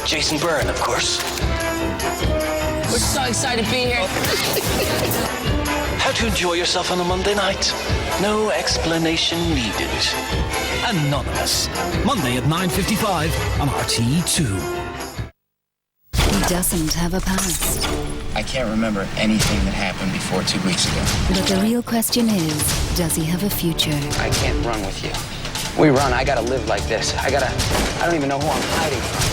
Jason Byrne, of course. We're so excited to be here. How to enjoy yourself on a Monday night? No explanation needed. Anonymous. Monday at 9:55 on RTE2. He doesn't have a past. I can't remember anything that happened before 2 weeks ago. But the real question is, does he have a future? I can't run with you. We run, I gotta live like this. I don't even know who I'm hiding from.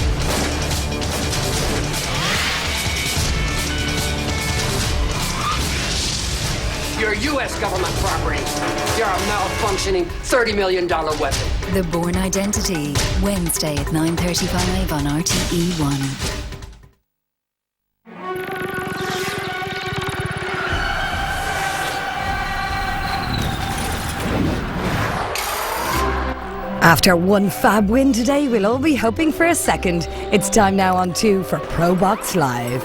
You're U.S. government property. You're a malfunctioning $30 million weapon. The Bourne Identity, Wednesday at 9:35 on RTE1. After one fab win today, we'll all be hoping for a second. It's time now on 2 for Pro Box Live.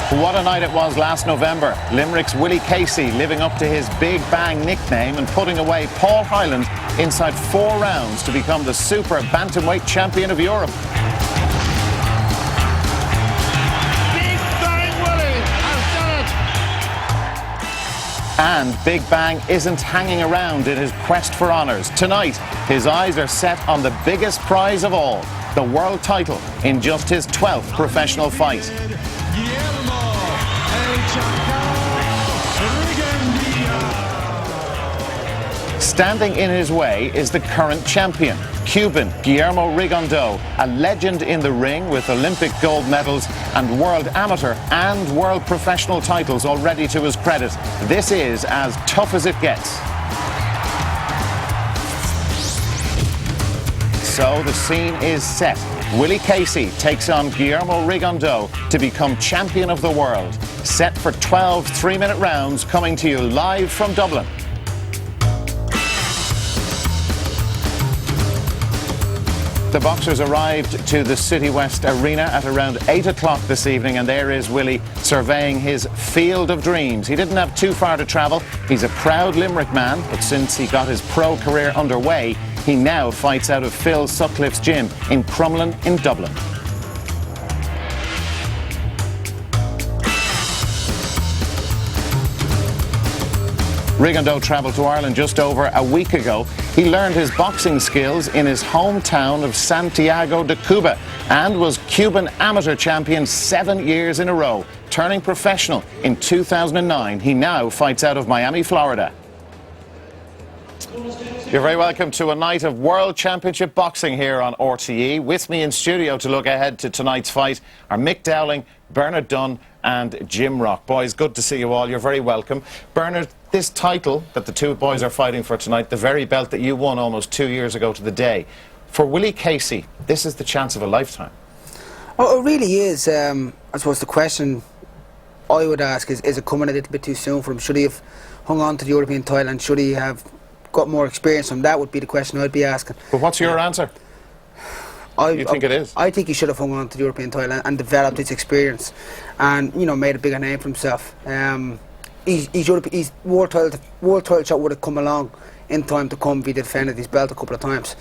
What a night it was last November. Limerick's Willie Casey living up to his Big Bang nickname and putting away Paul Hyland inside 4 rounds to become the super bantamweight champion of Europe. Big Bang Willie has done it! And Big Bang isn't hanging around in his quest for honours. Tonight, his eyes are set on the biggest prize of all, the world title, in just his 12th professional fight. Guillermo Rigondeaux. Standing in his way is the current champion, Cuban Guillermo Rigondeaux, a legend in the ring with Olympic gold medals and world amateur and world professional titles already to his credit. This is as tough as it gets. So the scene is set. Willie Casey takes on Guillermo Rigondeaux to become champion of the world. Set for 12 3-minute rounds, coming to you live from Dublin. The boxers arrived to the City West Arena at around 8 o'clock this evening, and there is Willie surveying his field of dreams. He didn't have too far to travel. He's a proud Limerick man, but since he got his pro career underway, he now fights out of Phil Sutcliffe's gym in Crumlin in Dublin. Rigondeaux travelled to Ireland just over a week ago. He learned his boxing skills in his hometown of Santiago de Cuba and was Cuban amateur champion 7 years in a row. Turning professional in 2009, he now fights out of Miami, Florida. You're very welcome to a night of World Championship Boxing here on RTE. With me in studio to look ahead to tonight's fight are Mick Dowling, Bernard Dunn and Jim Rock. Boys, good to see you all. You're very welcome. Bernard, this title that the two boys are fighting for tonight, the very belt that you won almost 2 years ago to the day, for Willie Casey, this is the chance of a lifetime. Oh, it really is. I suppose the question I would ask is it coming a little bit too soon for him? Should he have hung on to the European title, and should he have got more experience from that? Would be the question I'd be asking. But what's your answer? You think it is? I think he should have hung on to the European title and developed his experience, and made a bigger name for himself. His world title shot would have come along in time to come if he defended his belt a couple of times.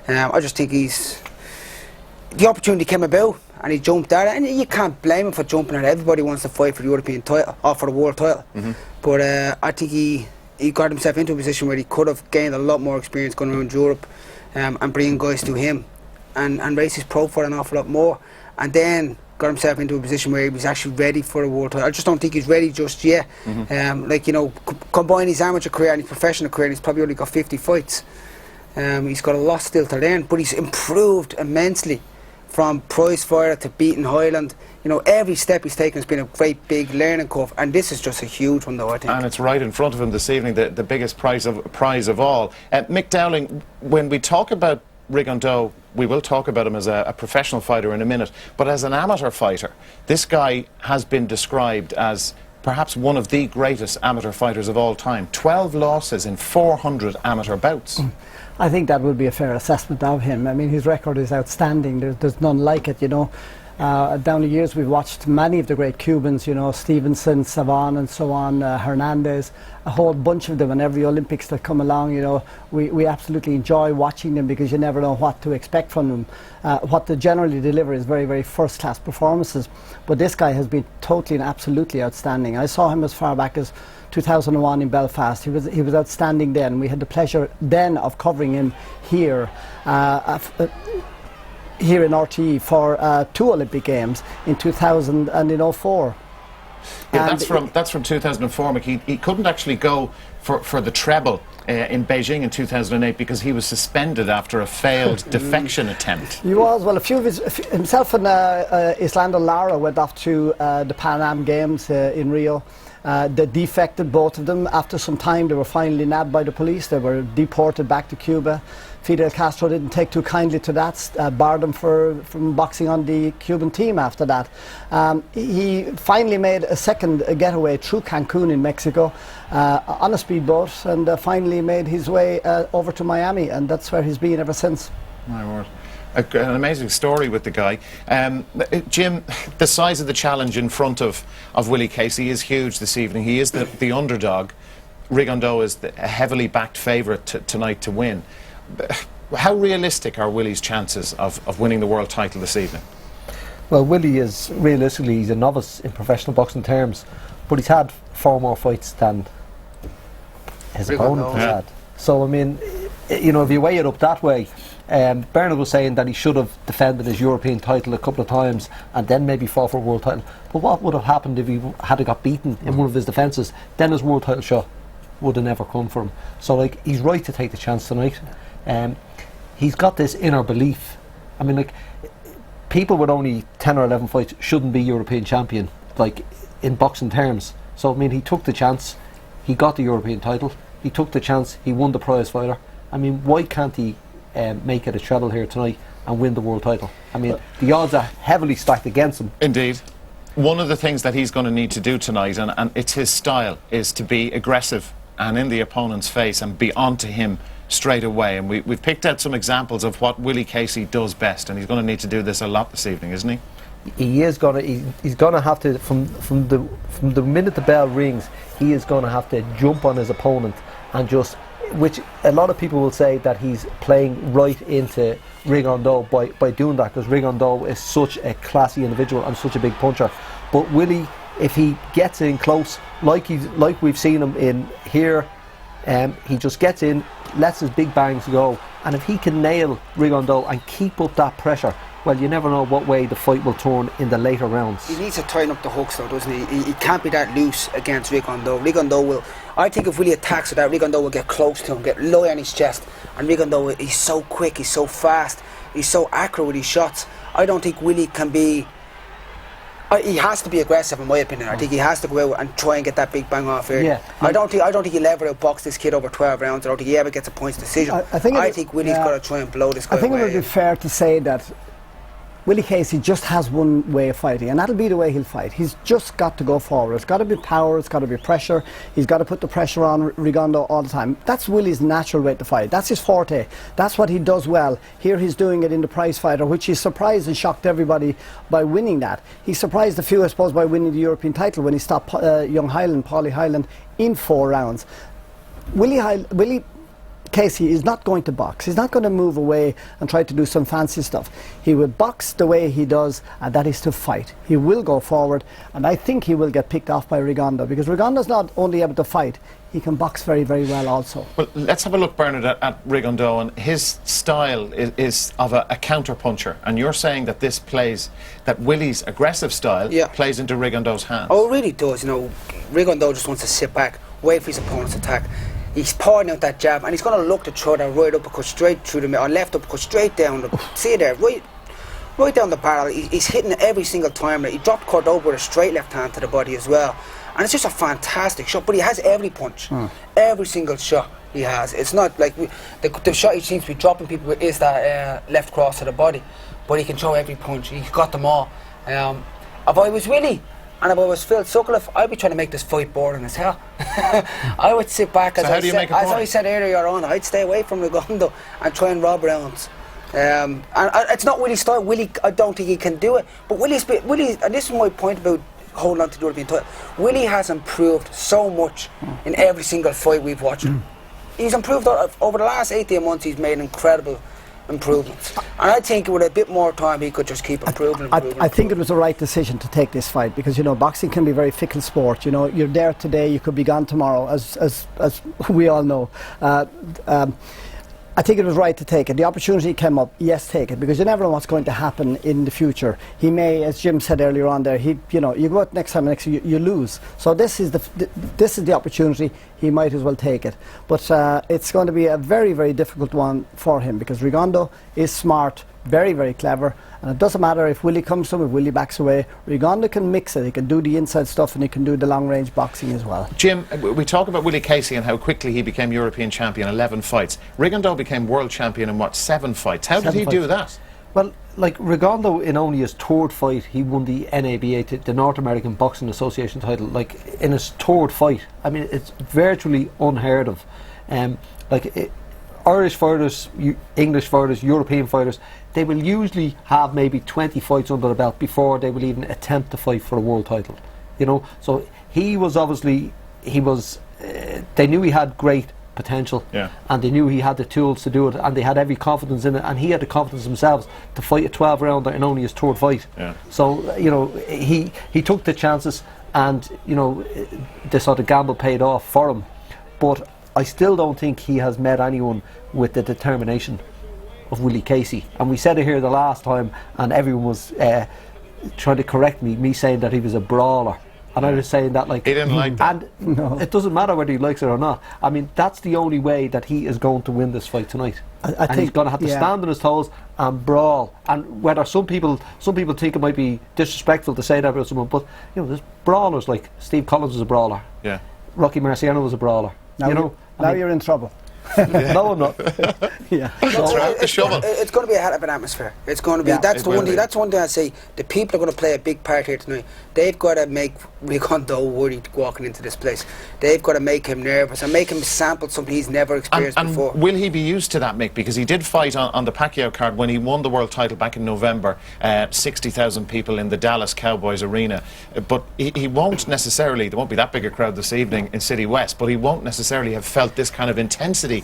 I just think the opportunity came about and he jumped at it, and you can't blame him for jumping at it. Everybody wants to fight for the European title or for the world title. But I think he got himself into a position where he could have gained a lot more experience going around Europe and bringing guys to him and raise his profile an awful lot more, and then got himself into a position where he was actually ready for a world title. I just don't think he's ready just yet. Combine his amateur career and his professional career, and he's probably only got 50 fights. He's got a lot still to learn, but he's improved immensely from prize fighter to beating Highland. Every step he's taken has been a great big learning curve, and this is just a huge one, though, I think. And it's right in front of him this evening, the biggest prize of all. Mick Dowling, when we talk about Rigondeaux, we will talk about him as a professional fighter in a minute, but as an amateur fighter, this guy has been described as perhaps one of the greatest amateur fighters of all time. 12 losses in 400 amateur bouts. I think that would be a fair assessment of him. I mean, his record is outstanding. There's none like it, you know. Down the years, we've watched many of the great Cubans, you know, Stevenson, Savan and so on, Hernandez, a whole bunch of them, and every Olympics that come along, you know, we absolutely enjoy watching them because you never know what to expect from them. What they generally deliver is very, very first-class performances. But this guy has been totally and absolutely outstanding. I saw him as far back as 2001 in Belfast. He was outstanding then. We had the pleasure then of covering him here. Here in RTE for 2 Olympic Games in 2000 and in 04. Yeah, that's from 2004. Mick. He couldn't actually go for the treble in Beijing in 2008 because he was suspended after a failed defection attempt. He was. Well, himself and Islanda Lara went off to the Pan Am Games in Rio. They defected, both of them. After some time, they were finally nabbed by the police. They were deported back to Cuba. Fidel Castro didn't take too kindly to that, barred him from boxing on the Cuban team after that. He finally made a second getaway through Cancun in Mexico on a speedboat, and finally made his way over to Miami, and that's where he's been ever since. My word. An amazing story with the guy. Jim, the size of the challenge in front of Willie Casey is huge this evening. He is the underdog. Rigondeaux is a heavily backed favourite tonight to win. How realistic are Willie's chances of winning the world title this evening? Well, Willie is realistically, he's a novice in professional boxing terms, but he's had 4 more fights than his opponent has had. So I mean, you know, if you weigh it up that way, Bernard was saying that he should have defended his European title a couple of times and then maybe fought for a world title. But what would have happened if he had got beaten in one of his defences? Then his world title shot would have never come for him. So like, he's right to take the chance tonight. He's got this inner belief. I mean, like, people with only 10 or 11 fights shouldn't be European champion, like, in boxing terms. So I mean, he took the chance, he got the European title, he took the chance, he won the prize fighter. I mean, why can't he make it a treble here tonight and win the world title? I mean, the odds are heavily stacked against him. Indeed. One of the things that he's going to need to do tonight, and it's his style, is to be aggressive and in the opponent's face and be onto him straight away. And we've picked out some examples of what Willie Casey does best, and he's going to need to do this a lot this evening, isn't he? He is going to. He's going to have to, from the minute the bell rings, he is going to have to jump on his opponent and just, which a lot of people will say that he's playing right into Rigondeaux by doing that, because Rigondeaux is such a classy individual and such a big puncher. But Willie, if he gets in close, like we've seen him in here, he just gets in, lets his big bangs go, and if he can nail Rigondeaux and keep up that pressure, well, you never know what way the fight will turn in the later rounds. He needs to tighten up the hooks though, doesn't he? He can't be that loose against Rigondeaux. Rigondeaux will, I think if Willie attacks with that, Rigondeaux will get close to him, get low on his chest, and Rigondeaux, he's so quick, he's so fast, he's so accurate with his shots. I don't think Willie can be, he has to be aggressive in my opinion. I think he has to go out and try and get that big bang off here. Yeah. I don't think he'll ever outbox this kid over 12 rounds. I don't think he ever gets a points decision. I think Willie's got to try and blow this guy away. I think it would be fair to say that Willie Casey just has one way of fighting, and that'll be the way he'll fight. He's just got to go forward. It's got to be power, it's got to be pressure. He's got to put the pressure on Rigondeaux all the time. That's Willie's natural way to fight. That's his forte. That's what he does well. Here he's doing it in the prize fighter, which he surprised and shocked everybody by winning that. He surprised a few, I suppose, by winning the European title when he stopped young Highland, Paulie Highland, in 4 rounds. Willie Casey is not going to box. He's not going to move away and try to do some fancy stuff. He will box the way he does, and that is to fight. He will go forward, and I think he will get picked off by Rigondeaux, because Rigondeaux's not only able to fight, he can box very, very well also. Well, let's have a look, Bernard, at Rigondeaux, and his style is of a counter-puncher, and you're saying that this plays, that Willie's aggressive style plays into Rigondeaux's hands. Oh, it really does. You know, Rigondeaux just wants to sit back, wait for his opponent's attack. He's pouring out that jab, and he's going to look to throw that right uppercut straight through the middle, or left uppercut straight down. See there, right down the barrel. He's hitting every single time. He dropped Cordoba with a straight left hand to the body as well. and it's just a fantastic shot. But he has every punch, every single shot he has. It's not like the shot he seems to be dropping people with is that left cross to the body, but he can throw every punch. He's got them all. If I was Willie and if I was Phil Sutcliffe, I'd be trying to make this fight boring as hell. I would sit back, as I said earlier on, I'd stay away from Rigondeaux and try and rob rounds. And it's not Willie's style. Willie, I don't think he can do it. But Willie, and this is my point about holding on to the European title. Willie has improved so much in every single fight we've watched. He's improved over the last 18 months. He's made incredible improvements, and I think with a bit more time he could just keep improving. I think it was the right decision to take this fight, because boxing can be a very fickle sport. You're there today, you could be gone tomorrow, as we all know. I think it was right to take it. The opportunity came up, yes, take it, because you never know what's going to happen in the future. He may, as Jim said earlier on there, you go out next time, you lose. So this is the opportunity. He might as well take it. But it's going to be a very, very difficult one for him, because Rigondeaux is smart, very, very clever, and it doesn't matter if Willie comes to him, if Willie backs away. Rigondeaux can mix it. He can do the inside stuff, and he can do the long-range boxing as well. Jim, we talk about Willie Casey and how quickly he became European champion, 11 fights. Rigondeaux became world champion in 7 fights? How did he do that? Well, like Rigondeaux, in only his 3rd fight, he won the NABA, the North American Boxing Association title. Like, in his 3rd fight, I mean, it's virtually unheard of. Irish fighters, English fighters, European fighters, they will usually have maybe 20 fights under the belt before they will even attempt to fight for a world title. So he was obviously, they knew he had great potential, and they knew he had the tools to do it, and they had every confidence in it, and he had the confidence themselves to fight a 12 rounder in only his 3rd fight. So he took the chances, and the sort of gamble paid off for him. But I still don't think he has met anyone with the determination of Willie Casey. And we said it here the last time, and everyone was trying to correct me saying that he was a brawler. And I was saying that, like, he didn't like that. And it doesn't matter whether he likes it or not. I mean, that's the only way that he is going to win this fight tonight. I think he's going to have to stand on his toes and brawl. And whether some people think it might be disrespectful to say that about someone, but there's brawlers like Steve Collins was a brawler. Yeah. Rocky Marciano was a brawler. Now you're in trouble. No, I'm not. It's going to be a hell of an atmosphere. It's going to be. That's one thing I say. The people are going to play a big part here tonight. They've got to make Rigondeaux worried walking into this place. They've got to make him nervous and make him sample something he's never experienced before. Will he be used to that, Mick? Because he did fight on the Pacquiao card when he won the world title back in November. 60,000 people in the Dallas Cowboys arena. But he won't necessarily. There won't be that big a crowd this evening in City West. But he won't necessarily have felt this kind of intensity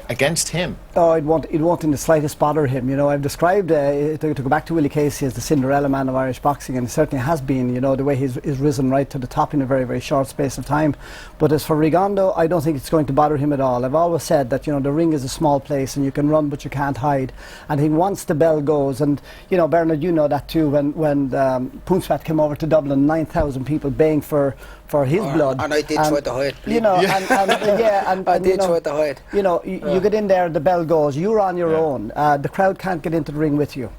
against him. Oh, it won't in the slightest bother him. I've described, to go back to Willie Casey, as the Cinderella man of Irish boxing, and it certainly has been, the way he's risen right to the top in a very, very short space of time. But as for Rigondeaux, I don't think it's going to bother him at all. I've always said that, the ring is a small place and you can run but you can't hide. And I think once the bell goes, and, Bernard, you know that too, when Poonspat came over to Dublin, 9,000 people baying for his blood. And I did try to hide. I did try to hide. You get in there, the bell goes, you're on your own. The crowd can't get into the ring with you.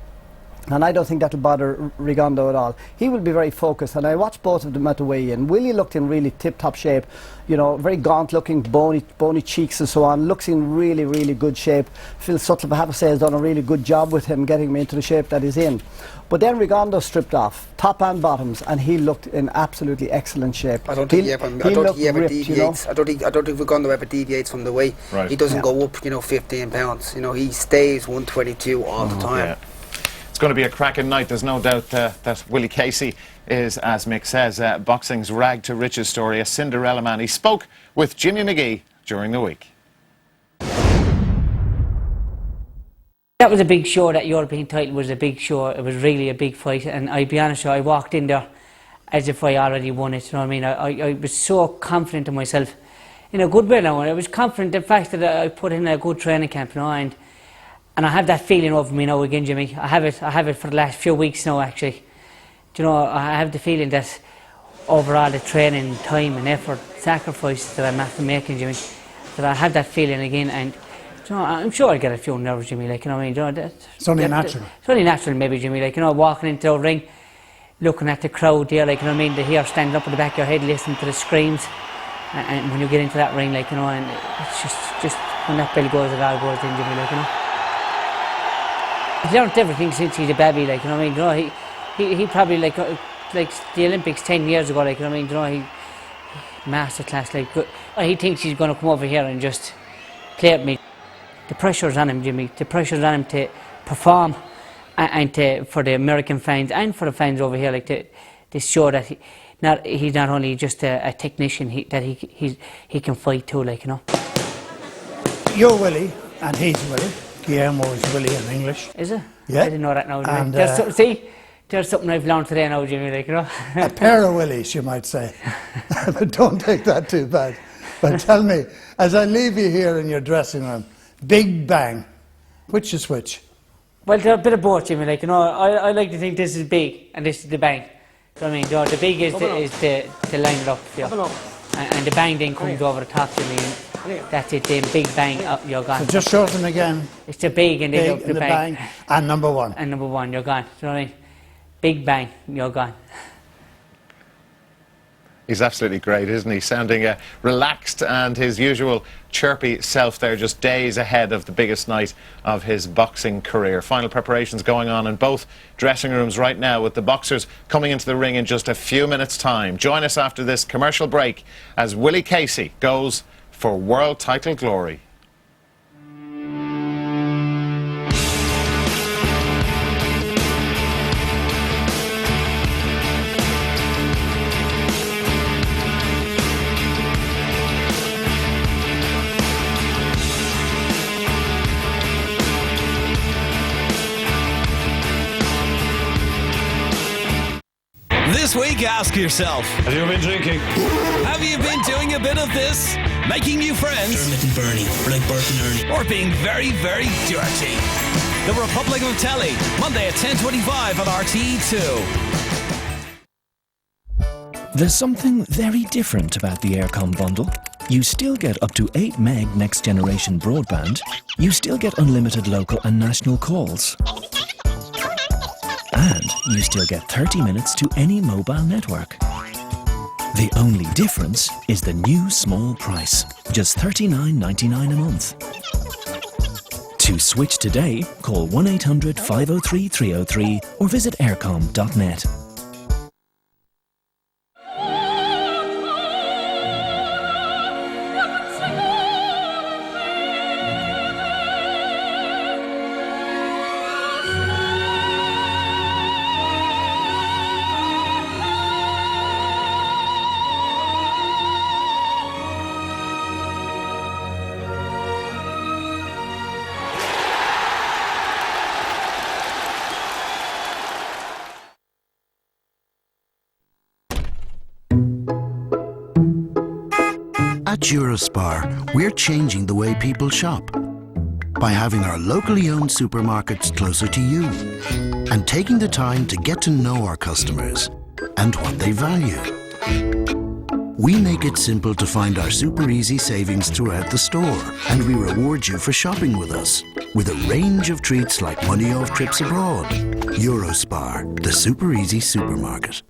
And I don't think that'll bother Rigondeaux at all. He will be very focused, and I watched both of them at the weigh-in. Willie looked in really tip-top shape, very gaunt-looking, bony cheeks and so on. Looks in really, really good shape. Phil Sutcliffe, I have to say, has done a really good job with him, getting him into the shape that he's in. But then Rigondeaux stripped off, top and bottoms, and he looked in absolutely excellent shape. I don't think he ever deviates. I don't think Rigondeaux ever deviates from the weight. Right. He doesn't go up, 15 pounds. He stays 122 all the time. Yeah. It's going to be a cracking night. There's no doubt that Willie Casey is, as Mick says, boxing's rag to riches story, a Cinderella man. He spoke with Jimmy McGee during the week. That was a big show. That European title was a big show. It was really a big fight, and I'll be honest with you, I walked in there as if I already won it. You know what I mean? I was so confident in myself, in a good way now. I was confident in the fact that I put in a good training camp, and I have that feeling over me now again, Jimmy. I have it for the last few weeks now, actually. I have the feeling that overall the training, time and effort, sacrifice that I'm after making, Jimmy, that I have that feeling again, and I'm sure I'll get a few nerves, Jimmy, it's only natural. It's only natural, maybe, Jimmy, walking into the ring, looking at the crowd there, like, you know what I mean, the hair standing up at the back of your head, listening to the screams, and when you get into that ring, like, you know, and it's just when that bell goes, it all goes in, Jimmy, like, you know. He's learned everything since he's a baby, like, you know what I mean, you know, he probably, like the Olympics 10 years ago, like, you know what I mean, you know, he masterclass, like, he thinks he's going to come over here and just play at me. The pressure's on him, Jimmy, the pressure's on him to perform, and for the American fans and for the fans over here, like, to show that he's not only just a technician, that he can fight too, like, you know. You're Willie, and he's Willie. Guillermo is Willie in English. Is it? Yeah. I didn't know that now, Jimmy. And, see, there's something I've learned today now, Jimmy, like, you know. A pair of Willies, you might say. But don't take that too bad. But tell me, as I leave you here in your dressing room, Big Bang, which is which? Well, they're a bit of both, Jimmy, like, you know, I like to think this is big and this is the bang. So, I mean, the big is to line it up, yeah. And the bang then comes over the top, Jimmy, and that's it, then big bang, up, you're gone. So just shorten again. It's the big and then the bang. And number one. And number one, you're gone. You know what I mean? Big bang, you're gone. He's absolutely great, isn't he? Sounding relaxed and his usual chirpy self there, just days ahead of the biggest night of his boxing career. Final preparations going on in both dressing rooms right now, with the boxers coming into the ring in just a few minutes' time. Join us after this commercial break as Willie Casey goes for world title glory. This week, ask yourself, Have you been drinking? have you been doing a bit of this? Making new friends? Dermot and Bernie, or like Bert and Ernie. Or being very, very dirty? The Republic of Telly, Monday at 10:25 on RTE2. There's something very different about the Aircom bundle. You still get up to 8 meg next generation broadband. You still get unlimited local and national calls. And you still get 30 minutes to any mobile network. The only difference is the new small price, just $39.99 a month. To switch today, call 1-800-503-303 or visit aircom.net. At Eurospar, we're changing the way people shop by having our locally owned supermarkets closer to you and taking the time to get to know our customers and what they value. We make it simple to find our super easy savings throughout the store, and we reward you for shopping with us with a range of treats like money off trips abroad. Eurospar, the super easy supermarket.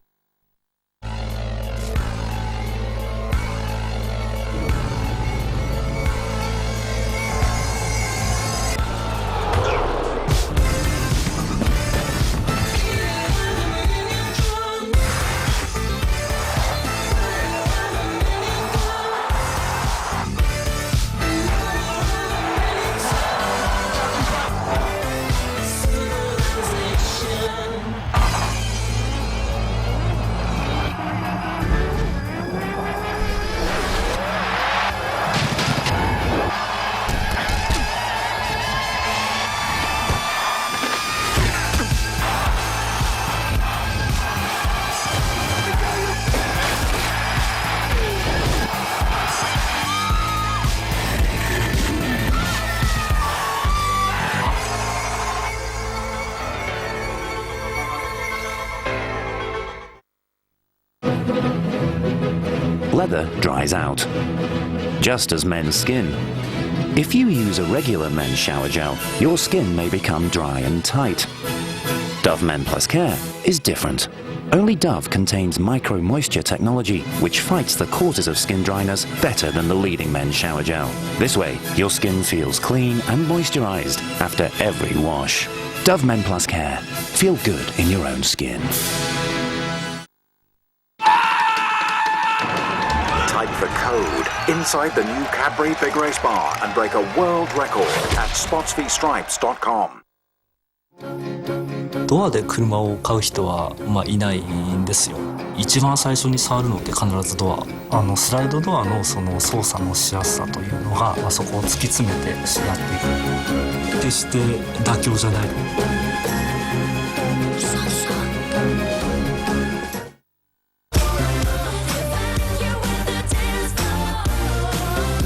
Leather dries out, just as men's skin. If you use a regular men's shower gel, your skin may become dry and tight. Dove Men Plus Care is different. Only Dove contains micro-moisture technology, which fights the causes of skin dryness better than the leading men's shower gel. This way, your skin feels clean and moisturized after every wash. Dove Men Plus Care. Feel good in your own skin. Type the code inside the new Cadbury Big Race Bar and break a world record at spotsvstripes.com. ドアで車を買う人は、いないんですよ。一番最初に触るのって必ずドア。スライドドアのその操作のしやすさというのが、そこを突き詰めてやっていく。決して妥協じゃない。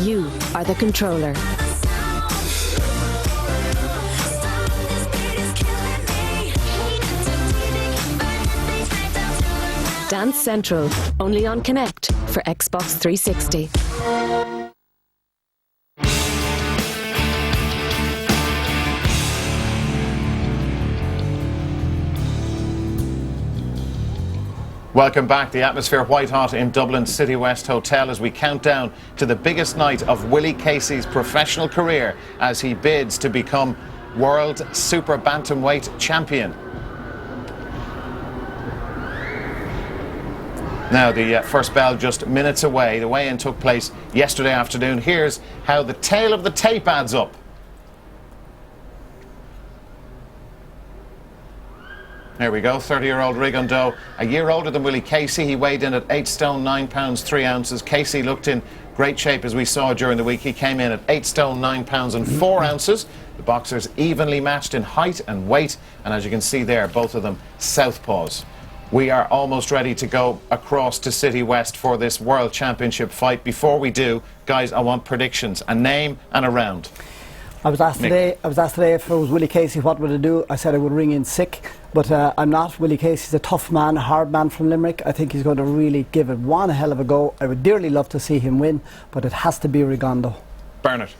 You are the controller. Dance Central, only on Connect for Xbox 360. Welcome back. The atmosphere white hot in Dublin's City West Hotel as we count down to the biggest night of Willie Casey's professional career as he bids to become World Super Bantamweight Champion. Now, the first bell just minutes away. The weigh-in took place yesterday afternoon. Here's how the tail of the tape adds up. There we go, 30-year-old Rigondeaux, a year older than Willie Casey. He weighed in at 8 stone 9 pounds 3 ounces. Casey looked in great shape as we saw during the week. He came in at 8 stone 9 pounds and 4 ounces. The boxers evenly matched in height and weight, and as you can see there, both of them southpaws. We are almost ready to go across to City West for this World Championship fight. Before we do, guys, I want predictions, a name and a round. I was asked today if it was Willie Casey, what would I do? I said I would ring in sick, but I'm not. Willie Casey's a tough man, a hard man from Limerick. I think he's going to really give it one hell of a go. I would dearly love to see him win, but it has to be Rigondeaux. Bernard.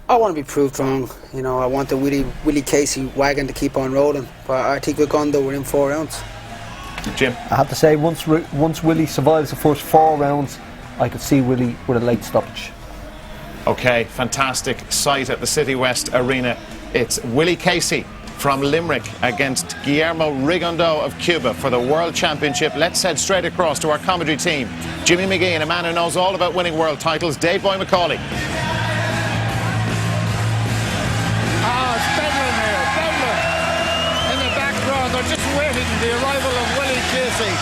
I want to be proved wrong. You know, I want the Willie Casey wagon to keep on rolling, but I think Rigondeaux were in 4 rounds. Jim. I have to say, once Willie survives the first 4 rounds, I could see Willie with a late stoppage. Okay, fantastic sight at the City West Arena. It's Willie Casey from Limerick against Guillermo Rigondeaux of Cuba for the World Championship. Let's head straight across to our commentary team. Jimmy McGee, and a man who knows all about winning world titles, Dave Boy McCauley. It's Dublin here, Dublin. In the background, they're just waiting for the arrival of Willie Casey.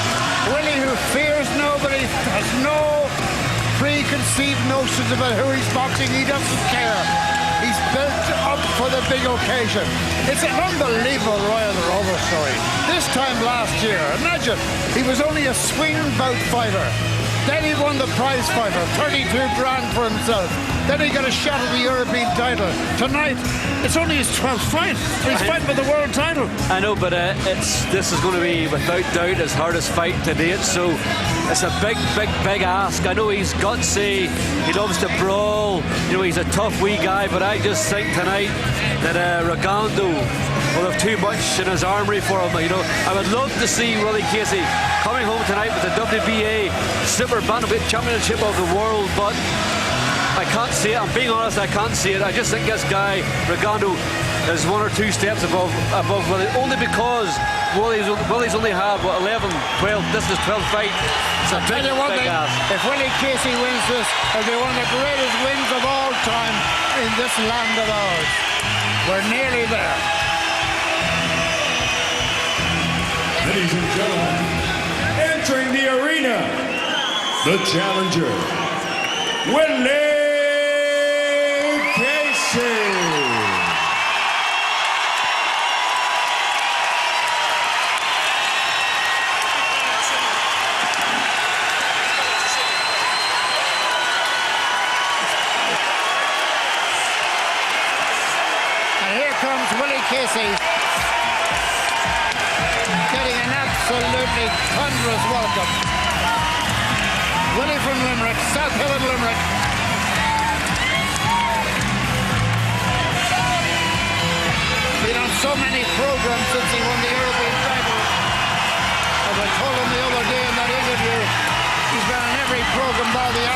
Willie, who fears nobody, has no preconceived notions about who he's boxing. He doesn't care. He's built up for the big occasion. It's an unbelievable Royal Rumble story. This time last year, imagine, he was only a swing bout fighter. Then he won the prize fighter, 32 grand for himself. Then he got a shot at the European title. Tonight, it's only his 12th fight. He's fighting for the world title. I know, but this is going to be, without doubt, his hardest fight to date. So it's a big ask. I know he's gutsy. He loves to brawl. You know, he's a tough wee guy. But I just think tonight that Rigondeaux will have too much in his armoury for him. You know, I would love to see Willie Casey coming home tonight with the WBA Super Bantamweight Championship of the world, but I can't see it. I'm being honest, I can't see it. I just think this guy, Rigondeaux, is 1 or 2 steps above Willie, only because Willie's only had, 11, 12, this is his 12th fight. It's a big ask. If Willie Casey wins this, it'll be one of the greatest wins of all time in this land of ours. We're nearly there. Ladies and gentlemen, entering the arena, the challenger, Willie Casey. And here comes Willie Casey, getting an absolutely thunderous welcome. Willie from Limerick, South Hill of Limerick. Been on so many programs since he won the European title. As I told him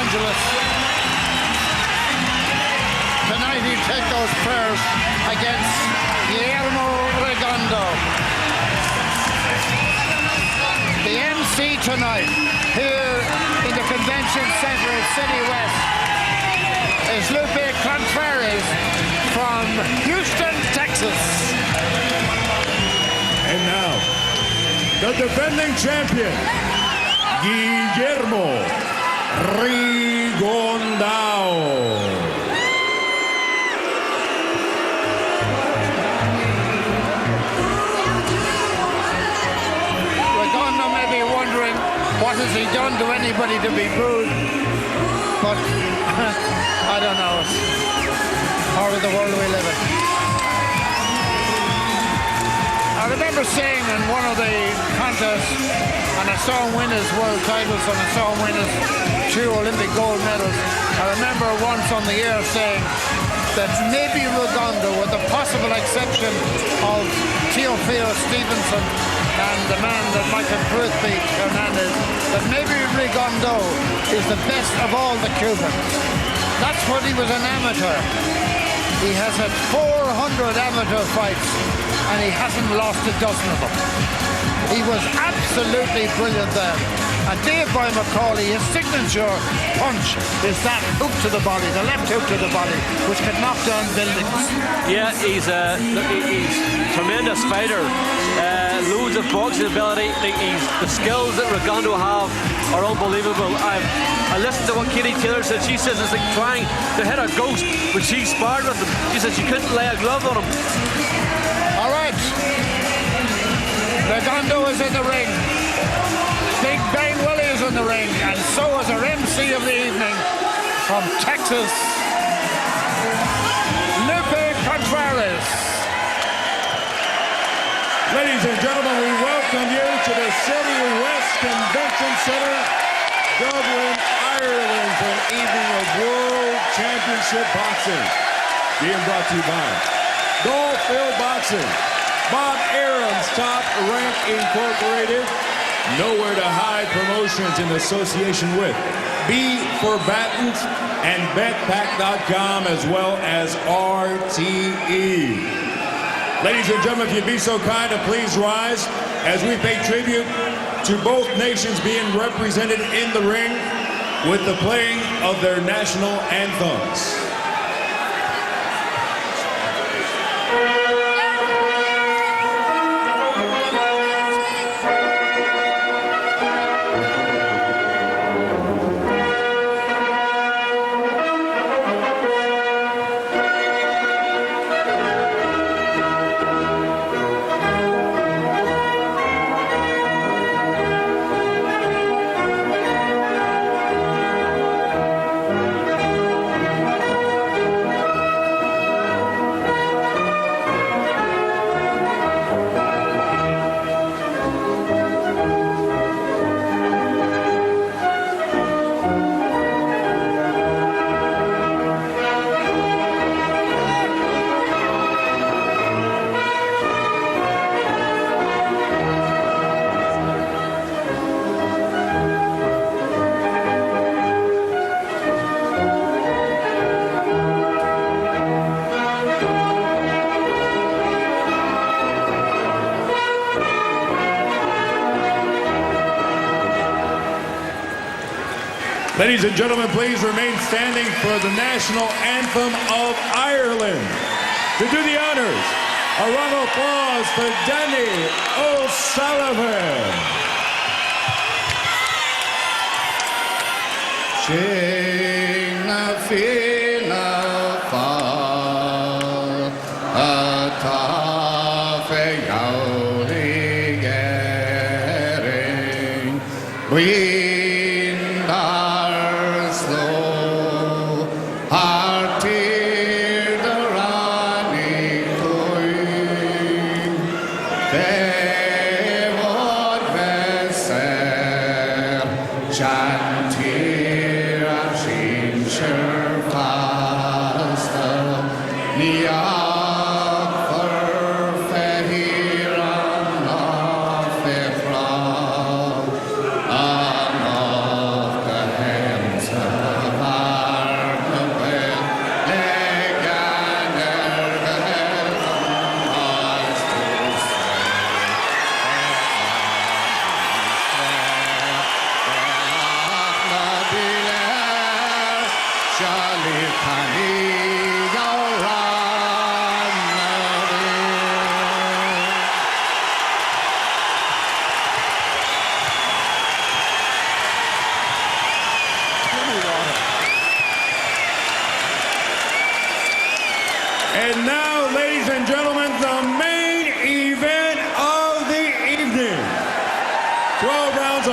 Angeles. Tonight he'll take those prayers against Guillermo Rigondeaux. The MC tonight here in the Convention Center at City West is Lupe Contreras from Houston, Texas. And now, the defending champion, Guillermo Rigondeaux. What has he done to anybody to be booed? But I don't know. Part of the world we live in. I remember seeing in one of the contests, and I saw him win his world titles, and I saw him win his 2 Olympic gold medals. I remember once on the air saying that maybe Rigondeaux, with the possible exception of Teofilo Stevenson and the man that Michael Pruitt beat, Hernandez, that maybe Rigondeaux is the best of all the Cubans. That's when he was an amateur. He has had 400 amateur fights and he hasn't lost a dozen of them. He was absolutely brilliant then. And Dave Boy McCauley, his signature punch is that hook to the body, the left hook to the body, which can knock down buildings. Yeah, he's a tremendous fighter. Loads of boxing ability. The skills that Rigondeaux have are unbelievable. I listened to what Katie Taylor said. She says it's like trying to hit a ghost when she sparred with him. She said she couldn't lay a glove on him. All right. Rigondeaux is in the ring. Big Bang Willie is in the ring, and so is our MC of the evening from Texas, Lupe Contreras. Ladies and gentlemen, we welcome you to the City West Convention Center, Dublin, Ireland, for an evening of World Championship Boxing. Being brought to you by Gulfville Boxing, Bob Arum's Top Rank Incorporated, Nowhere to Hide Promotions in association with B for Battens and BetPack.com, as well as RTE. Ladies and gentlemen, if you'd be so kind to please rise as we pay tribute to both nations being represented in the ring with the playing of their national anthems. Ladies and gentlemen, please remain standing for the national anthem of Ireland. To do the honors, a round of applause for Danny O'Sullivan. Sing na fina fa ata fe yauri gering wind are slow hartir the running going they would veser chantir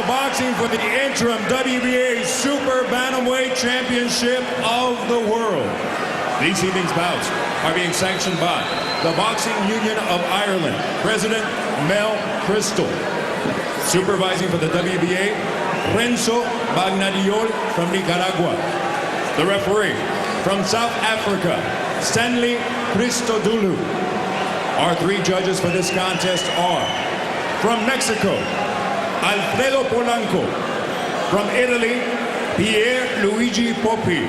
boxing for the interim WBA Super Bantamweight Championship of the World. These evening's bouts are being sanctioned by the Boxing Union of Ireland, President Mel Crystal. Supervising for the WBA, Renzo Bagnadiol from Nicaragua. The referee from South Africa, Stanley Christodoulou. Our three judges for this contest are from Mexico, Alfredo Polanco. From Italy, Pierre Luigi Poppi.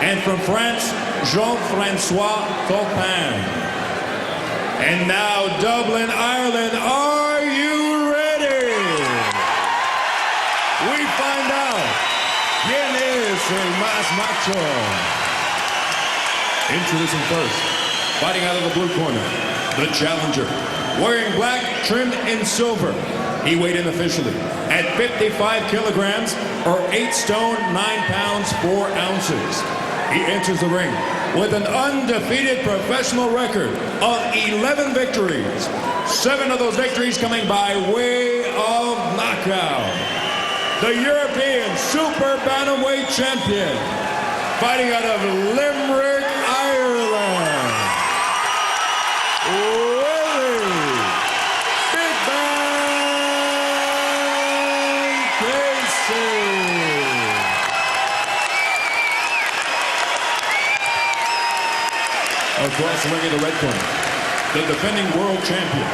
And from France, Jean-Francois Taupin. And now, Dublin, Ireland, are you ready? We find out quién es el más macho. Introducing first, fighting out of the blue corner, the challenger, wearing black trimmed in silver. He weighed in officially at 55 kilograms or 8 stone 9 pounds 4 ounces. He enters the ring with an undefeated professional record of 11 victories. 7 of those victories coming by way of knockout. The European Super Bantamweight champion, fighting out of Limerick, Ireland, Willie Big Bang Casey. Across the ring in the red corner, the defending world champion.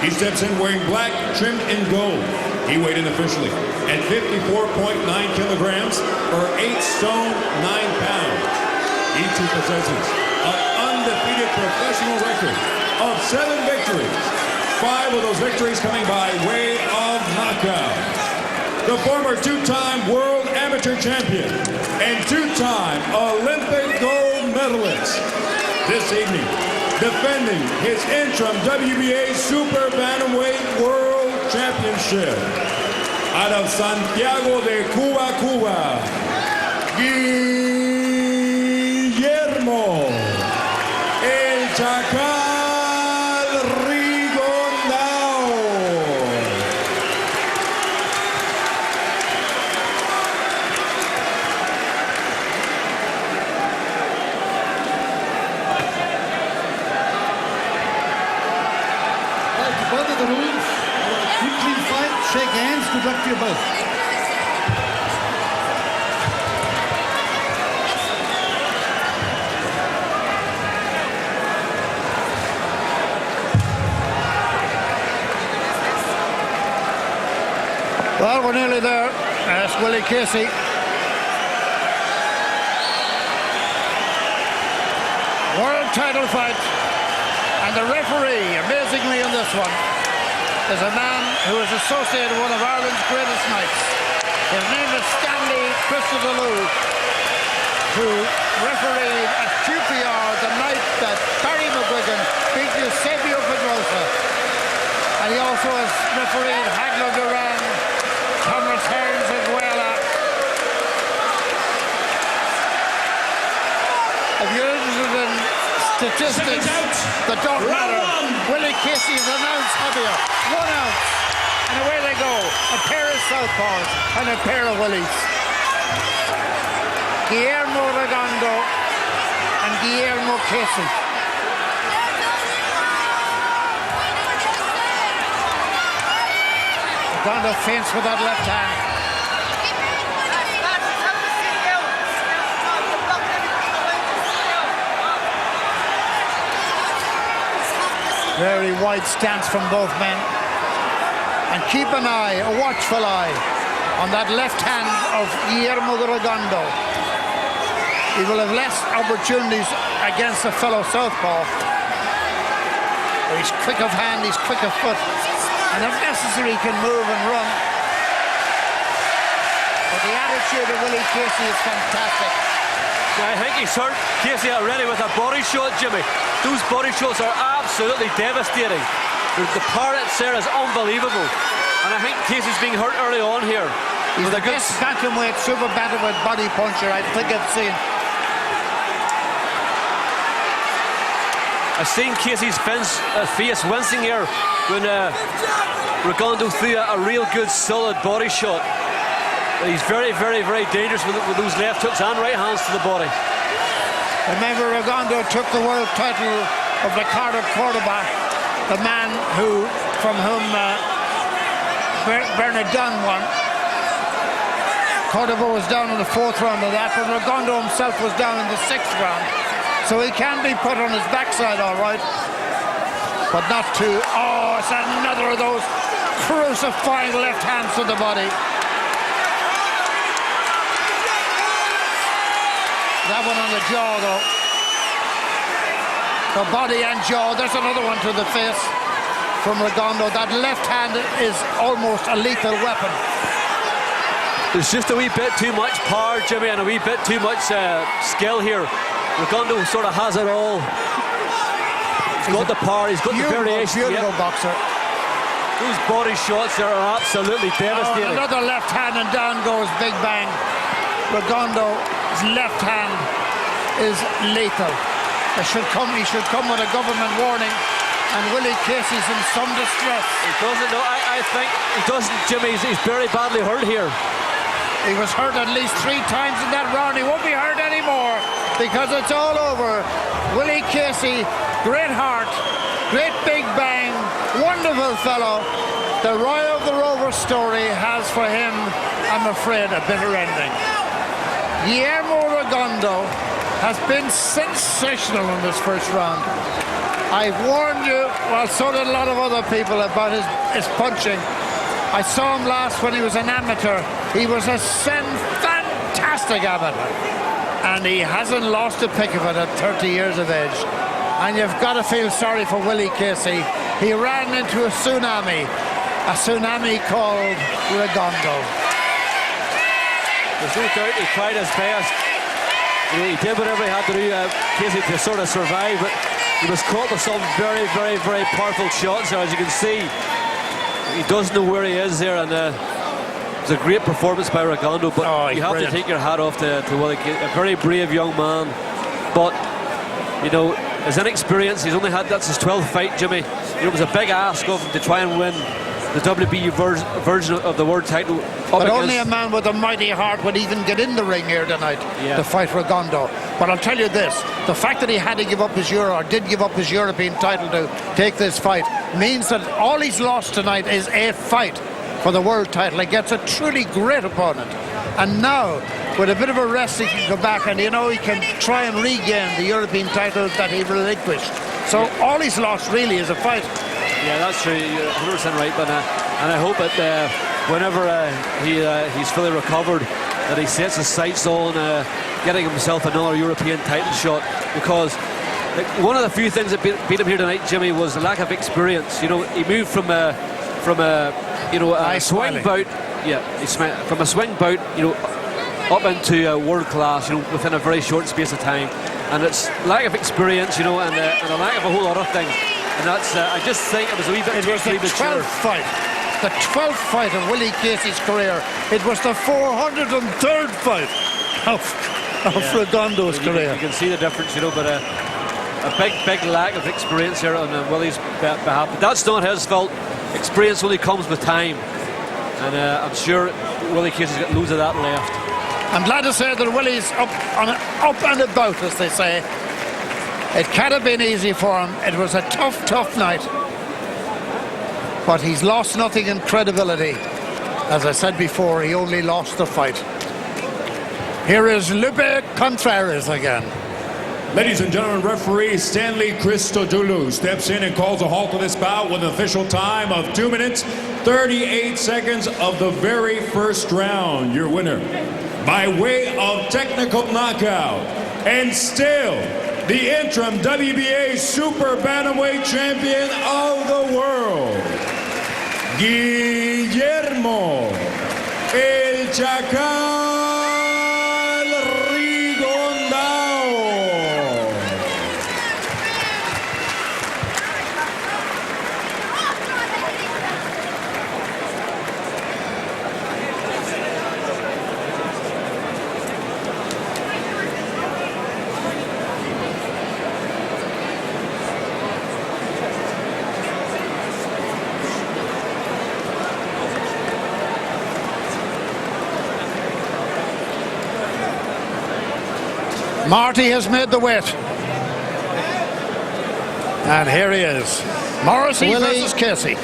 He steps in wearing black, trimmed in gold. He weighed in officially at 54.9 kilograms or 8 stone 9 pounds. He too possesses an undefeated professional record of 7 victories. 5 of those victories coming by way of knockout. The former 2-time world amateur champion and 2-time Olympic gold medalist. This evening, defending his interim WBA Super Bantamweight World Championship. Out of Santiago de Cuba, Cuba, Guillermo El Chacal Rigondeaux. Both of the rules, quickly fight, shake hands, good luck to you both. Well, we're nearly there. That's Willie Casey. World title fight. And the referee, amazingly in this one, is a man who is associated with one of Ireland's greatest knights. His name is Stanley Christodoulou, who refereed at QPR the night that Barry McGuigan beat Eusebio Pedrosa. And he also has refereed Hagler Duran, Thomas Hearns as well. If you're interested in statistics that don't matter, Willie Casey is an ounce heavier, 1 ounce, and away they go. A pair of southpaws and a pair of Willies. Guillermo Rigondeaux and Guillermo Casey. Rigondeaux feints with that left hand. Very wide stance from both men. And keep an eye, a watchful eye, on that left hand of Guillermo Rigondeaux. He will have less opportunities against a fellow southpaw. He's quick of hand, he's quick of foot, and if necessary, he can move and run. But the attitude of Willie Casey is fantastic. I think he's hurt Casey already with a body shot, Jimmy. Those body shots are absolutely devastating. The power that's there is unbelievable. And I think Casey's being hurt early on here. He's the best bantamweight, super bantamweight body puncher I think I've seen. I've seen Casey's face wincing here when Rigondeaux threw a real good solid body shot. He's very, very, very dangerous with those left hooks and right hands to the body. Remember, Rigondeaux took the world title of Ricardo Cordoba, the man from whom Bernard Dunn won. Cordoba was down in the 4th round of that, but Rigondeaux himself was down in the 6th round. So he can be put on his backside, all right, but not too. Oh, it's another of those crucifying left hands to the body. That one on the jaw, though. The body and jaw. There's another one to the face from Rigondeaux. That left hand is almost a lethal weapon. There's just a wee bit too much power, Jimmy, and a wee bit too much skill here. Rigondeaux sort of has it all. He's got the power, he's got the variation. Beautiful boxer. Those body shots there are absolutely devastating. Oh, another left hand and down goes Big Bang. Rigondeaux's left hand is lethal. He should come with a government warning, and Willie Casey's in some distress. He doesn't know. I think he doesn't, Jimmy. He's very badly hurt here. He was hurt at least 3 times in that round. He won't be hurt anymore because it's all over. Willie Casey, great heart, great Big Bang, wonderful fellow. The Roy of the Rover story has for him, I'm afraid, a bitter ending. Guillermo Rigondeaux has been sensational in this first round. I warned you, well, so did a lot of other people, about his punching. I saw him last when he was an amateur. He was a fantastic amateur. And he hasn't lost a pick of it at 30 years of age. And you've got to feel sorry for Willie Casey. He ran into a tsunami called Rigondeaux. There's no doubt he tried his best. He did whatever he had to do, Casey, to sort of survive, but he was caught with some very, very, very powerful shots there, as you can see. He doesn't know where he is there, and it was a great performance by Rigondeaux, but you have to take your hat off to Willie Casey, a very brave young man. But, you know, his inexperience, that's his 12th fight, Jimmy. You know, it was a big ask of him to try and win the WBU version of the world title. But only a man with a mighty heart would even get in the ring here tonight to fight Rigondeaux. But I'll tell you this, the fact that he had to give up his did give up his European title to take this fight, means that all he's lost tonight is a fight for the world title against a truly great opponent. And now, with a bit of a rest, he can go back and, you know, he can try and regain the European title that he relinquished. So all he's lost really is a fight. Yeah, that's true. You're 100% right, but and I hope that whenever he's fully recovered, that he sets his sights on getting himself another European title shot, because one of the few things that beat him here tonight, Jimmy, was the lack of experience. You know, he moved from a swing bout, from a swing bout, you know, up into world class, you know, within a very short space of time, and it's lack of experience, you know, and a lack of a whole lot of things. And that's, I just think it was a wee bit too premature. The 12th fight of Willie Casey's career. It was the 403rd fight of Rigondeaux's career. You can see the difference, you know, but a big lack of experience here on Willie's behalf. But that's not his fault. Experience only comes with time. And I'm sure Willie Casey's got loads of that left. I'm glad to say that Willie's up and about, as they say. It can't have been easy for him. It was a tough night. But he's lost nothing in credibility. As I said before, he only lost the fight. Here is Lupe Contreras again. Ladies and gentlemen, referee Stanley Christodoulou steps in and calls a halt to this bout with an official time of 2 minutes, 38 seconds of the very first round. Your winner, by way of technical knockout, and still the interim WBA Super Bantamweight Champion of the world, Guillermo El Chacal Rigondeaux. Marty has made the weight. And here he is. Morrissey versus Casey.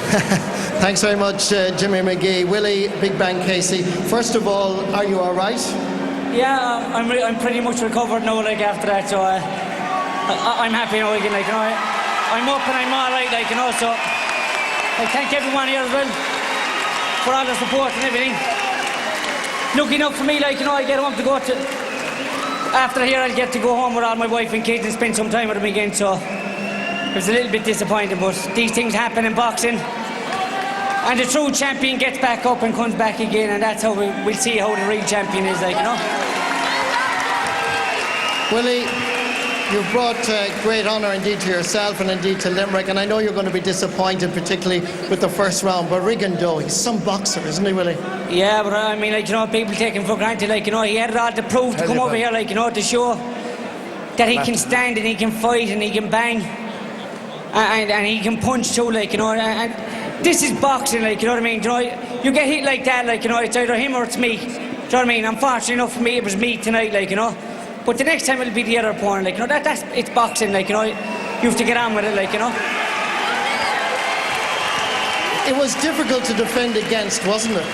Thanks very much, Jimmy McGee. Willie, Big Bang Casey. First of all, are you all right? Yeah, I'm pretty much recovered now, like, after that, so I'm happy now again, like, you know. I'm up and I'm all right, like, you know, so I thank everyone here as well for all the support and everything. Lucky enough for me, like, you know, I get home to go to... After here, I'll get to go home with all my wife and kids and spend some time with them again, so it was a little bit disappointing, but these things happen in boxing. And the true champion gets back up and comes back again, and that's how we'll see how the real champion is, like, you know. Willie, you've brought great honour indeed to yourself and indeed to Limerick, and I know you're going to be disappointed, particularly with the first round, but Rigondeaux, he's some boxer, isn't he, Willie? Yeah, but I mean, like, you know, people take him for granted, like, you know, he had it all to prove to come over here, like, you know, to show that he can stand and he can fight and he can bang and he can punch too, like, you know, and this is boxing, like, you know what I mean, you know, you get hit like that, like, you know, it's either him or it's me, do you know what I mean? Unfortunately enough for me, it was me tonight, like, you know, but the next time it'll be the other opponent, like, you know, it's boxing, like, you know, you have to get on with it, like, you know. It was difficult to defend against, wasn't it?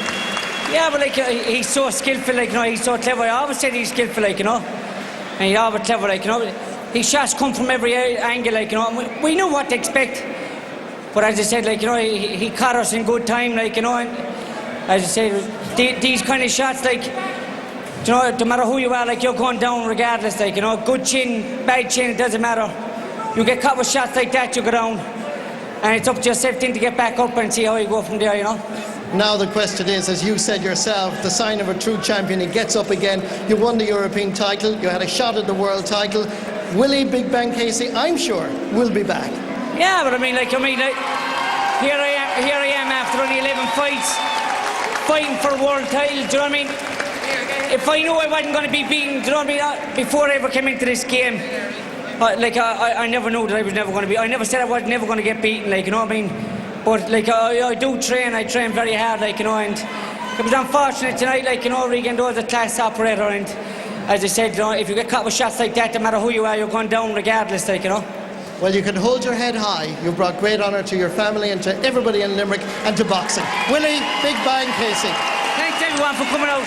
Yeah, but, like, he's so skillful, like, you know, he's so clever. I always said he's skillful, like, you know, and he's always clever, like, you know. His shots come from every angle, like, you know, and we knew what to expect. But as I said, like, you know, he caught us in good time, like, you know, and as I said, these kind of shots, like, you know, no matter who you are, like, you're going down regardless, like, you know, good chin, bad chin, it doesn't matter. You get caught with shots like that, you go down. And it's up to yourself then to get back up and see how you go from there, you know. Now the question is, as you said yourself, the sign of a true champion, he gets up again. You won the European title, you had a shot at the world title. Willie Big Bang Casey, I'm sure, will be back. Yeah, but I mean, like, here I am after only 11 fights, fighting for a world title, do you know what I mean? If I knew I wasn't going to be beaten, do you know what I mean, before I ever came into this game, like, I never knew that I was never going to be, I never said I was never going to get beaten, like, you know what I mean? But, like, I do train, I train very hard, like, you know, and it was unfortunate tonight, like, you know, Rigondeaux is a class operator, and as I said, you know, if you get caught with shots like that, no matter who you are, you're going down regardless, like, you know. Well, you can hold your head high. You've brought great honour to your family and to everybody in Limerick and to boxing. Willie Big Bang Casey. Thanks everyone for coming out.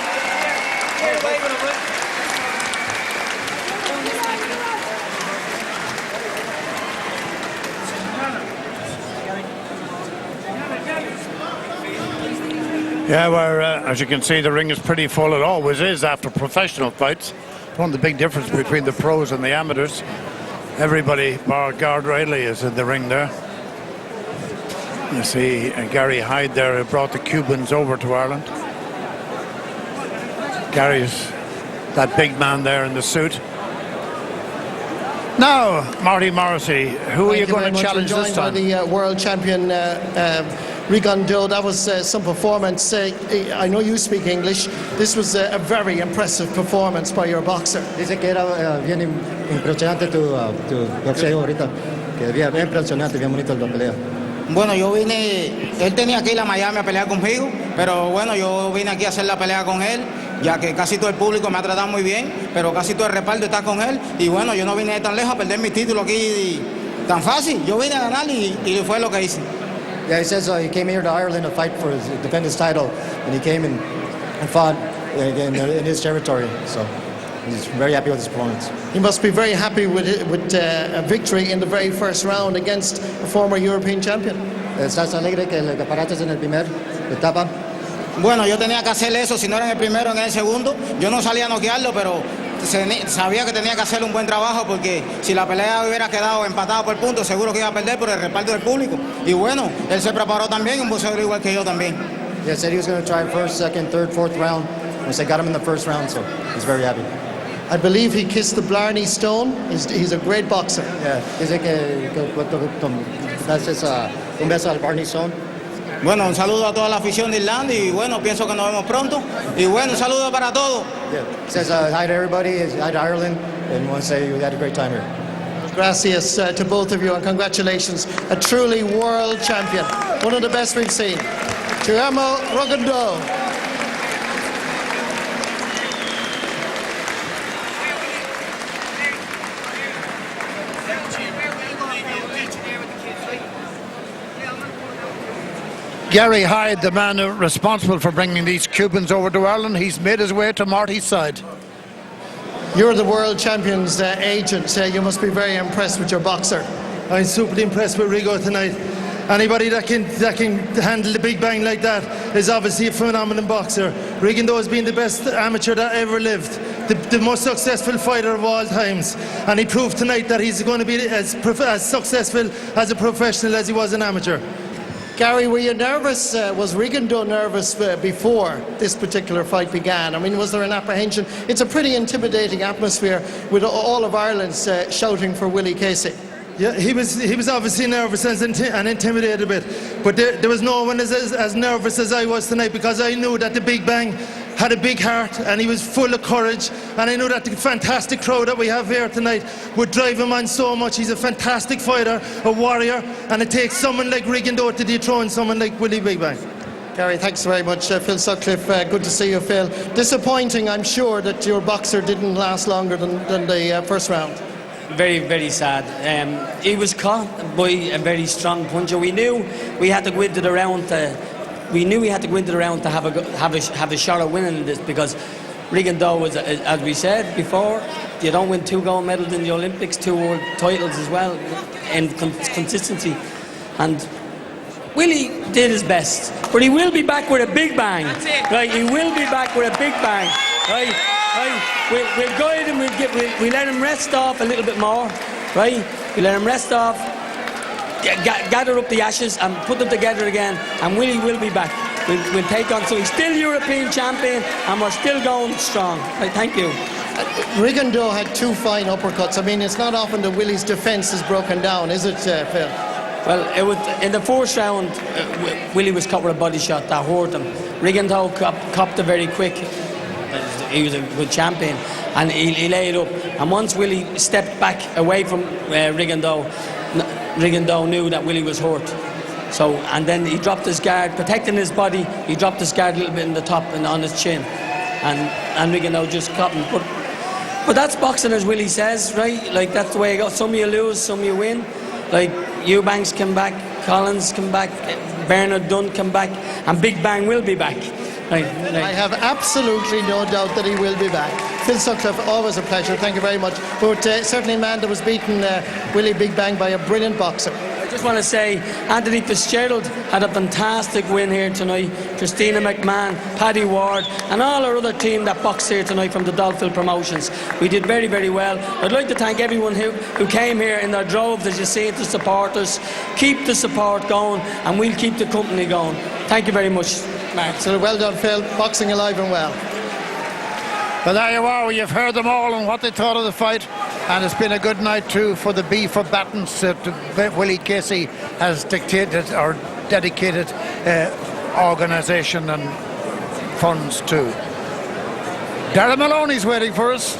Yeah, well, as you can see, the ring is pretty full. It always is after professional fights. One of the big difference between the pros and the amateurs. Everybody, bar Gard Riley, is in the ring there. You see Gary Hyde there, who brought the Cubans over to Ireland. Gary's that big man there in the suit. Now, Marty Morrissey, who are you going to challenge this time? By the world champion Rigondeaux. That was some performance. I know you speak English. This was a very impressive performance by your boxer. Dice que era bien impresionante tu boxeo ahorita. Que bien impresionante, bien bonito la pelea. Bueno, yo vine, él tenía que ir a Miami a pelear conmigo, pero bueno, yo vine aquí a hacer la pelea con él, ya que casi todo el público me ha tratado muy bien, pero casi todo el respaldo está con él, y bueno, yo no vine de tan lejos a perder mi título aquí tan fácil, yo vine a ganar y fue lo que hice. Yeah, he says he came here to Ireland to fight for defend his title, and he came and fought in his territory, so he's very happy with his performance. He must be very happy with a victory in the very first round against a former European champion. ¿Estás alegre que le paraste en el primer etapa? Bueno, yo tenía que hacer eso, si no era en el primero, en el segundo. Yo no salía a noquearlo, pero sabía que tenía que hacer un buen trabajo, porque si la pelea hubiera quedado empatada por puntos, seguro que iba a perder por el respaldo del público. Y bueno, él se preparó también, un boxeador igual que yo también. Yeah, said he was going to try first, second, third, fourth round. Once they got him in the first round, so he's very happy. I believe he kissed the Blarney Stone. He's a great boxer. Yeah, dice que haces un beso al Barney Stone. Bueno, un saludo a toda la afición de Irlanda y bueno, pienso que nos vemos pronto. Y bueno, un saludo para todos. Yeah, says hi to everybody, hi to Ireland, and want to say we had a great time here. Gracias to both of you, and congratulations. A truly world champion, one of the best we've seen. Guillermo Rigondeaux. Gary Hyde, the man responsible for bringing these Cubans over to Ireland, he's made his way to Marty's side. You're the world champion's agent. You must be very impressed with your boxer. I'm super impressed with Rigo tonight. Anybody that can handle the big bang like that is obviously a phenomenal boxer. Rigondeaux has been the best amateur that ever lived, the most successful fighter of all times, and he proved tonight that he's going to be as successful as a professional as he was an amateur. Gary, were you nervous? Was Rigondeaux nervous before this particular fight began? I mean, was there an apprehension? It's a pretty intimidating atmosphere with all of Ireland shouting for Willie Casey. Yeah, he was obviously nervous and intimidated a bit, but there was no one as nervous as I was tonight, because I knew that the Big Bang had a big heart and he was full of courage, and I knew that the fantastic crowd that we have here tonight would drive him on so much. He's a fantastic fighter, a warrior, and it takes someone like Rigondeaux to dethrone someone like Willie Big Bang. Gary, thanks very much. Phil Sutcliffe, good to see you, Phil. Disappointing, I'm sure, that your boxer didn't last longer than the first round. Very, very sad. He was caught by a very strong puncher. We knew we had to go into the round to have a shot at winning this, because Rigondeaux was, as we said before, you don't win 2 gold medals in the Olympics, 2 world titles as well, and consistency. And Willie did his best, but he will be back with a big bang. Right, he will be back with a big bang. Right. We'll guide him, we let him rest off a little bit more, right? We let him rest off, gather up the ashes and put them together again, and Willie will be back. We'll take on, so he's still European champion and we're still going strong. Right, thank you. Rigondeaux had 2 fine uppercuts. I mean, it's not often that Willie's defence is broken down, is it, Phil? Well, it was, in the first round, Willie was caught with a body shot that hurt him. Rigondeaux copped it very quick. He was a good champion, and he laid up. And once Willie stepped back away from Rigondeaux knew that Willie was hurt. So, and then he dropped his guard, protecting his body. He dropped his guard a little bit in the top and on his chin, and Rigondeaux just caught him. But that's boxing, as Willie says, right? Like, that's the way it goes. Some of you lose, some of you win. Like, Eubanks come back, Collins come back, Bernard Dunn come back, and Big Bang will be back. Right. I have absolutely no doubt that he will be back. Phil Sutcliffe, always a pleasure. Thank you very much. But certainly a man that was beaten Willie Big Bang by a brilliant boxer. I just want to say Anthony Fitzgerald had a fantastic win here tonight. Christina McMahon, Paddy Ward, and all our other team that boxed here tonight from the Dolphin Promotions. We did very, very well. I'd like to thank everyone who came here in their droves, as you see, to support us. Keep the support going, and we'll keep the company going. Thank you very much, Mark. So well done, Phil. Boxing alive and well. Well, there you are. You've heard them all and what they thought of the fight. And it's been a good night too for the B for Battens. Willie Casey has dictated or dedicated organisation and funds too. Darren Maloney's waiting for us.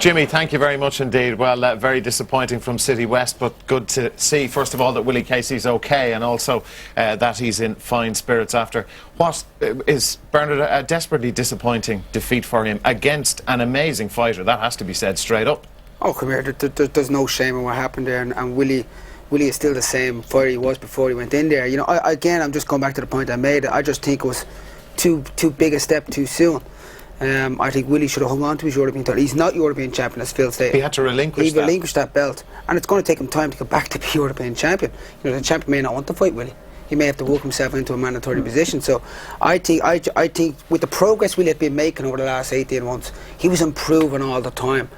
Jimmy, thank you very much indeed. Well, very disappointing from City West, but good to see, first of all, that Willie Casey's okay, and also that he's in fine spirits after what is, Bernard, a desperately disappointing defeat for him against an amazing fighter. That has to be said straight up. Oh, come here. There's no shame in what happened there, and Willie is still the same fighter he was before he went in there. You know, again, I'm just going back to the point I made. I just think it was too big a step too soon. I think Willie should have hung on to his European title. He's not European champion, as Phil said. He had to relinquish that. He relinquished that belt, and it's going to take him time to get back to be European champion. You know, the champion may not want to fight Willie. He may have to work himself into a mandatory position. So I think with the progress Willie had been making over the last 18 months, he was improving all the time.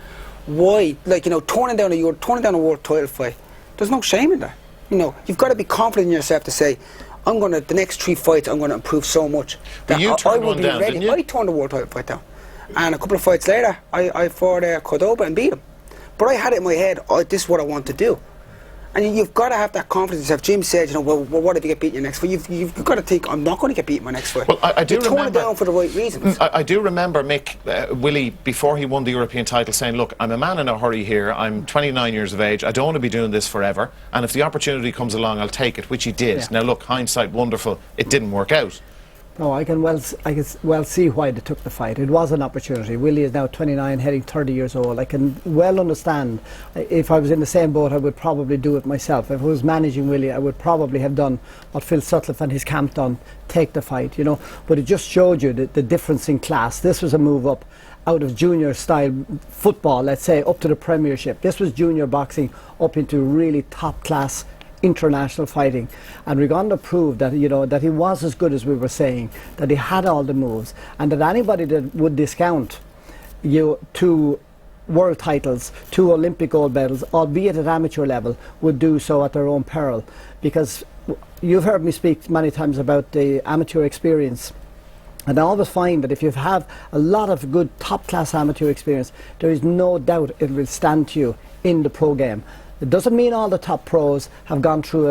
Why? Like, you know, turning down a world title fight, there's no shame in that. You know, you've got to be confident in yourself to say, the next 3 fights I'm going to improve so much that I will be ready. Didn't you? I turned the world title fight down, and a couple of fights later I fought Cordoba and beat him. But I had it in my head, this is what I want to do. And you've got to have that confidence. If Jim said, you know, well, what if you get beaten your next fight? You've got to think, I'm not going to get beaten my next fight. Well, I do remember, turn it down for the right reasons. I do remember Mick, Willie, before he won the European title, saying, look, I'm a man in a hurry here. I'm 29 years of age. I don't want to be doing this forever. And if the opportunity comes along, I'll take it, which he did. Yeah. Now, look, hindsight, wonderful. It didn't work out. No, I can well see why they took the fight. It was an opportunity. Willie is now 29, heading 30 years old. I can well understand. If I was in the same boat, I would probably do it myself. If I was managing Willie, I would probably have done what Phil Sutcliffe and his camp done, take the fight, you know. But it just showed you the difference in class. This was a move up out of junior style football, let's say, up to the Premiership. This was junior boxing up into really top class international fighting, and Rigondeaux proved that, you know, that he was as good as we were saying, that he had all the moves, and that anybody that would discount you 2 world titles, 2 Olympic gold medals, albeit at amateur level, would do so at their own peril. Because you've heard me speak many times about the amateur experience, and I always find that if you have a lot of good top class amateur experience, there is no doubt it will stand to you in the pro game. It doesn't mean all the top pros have gone through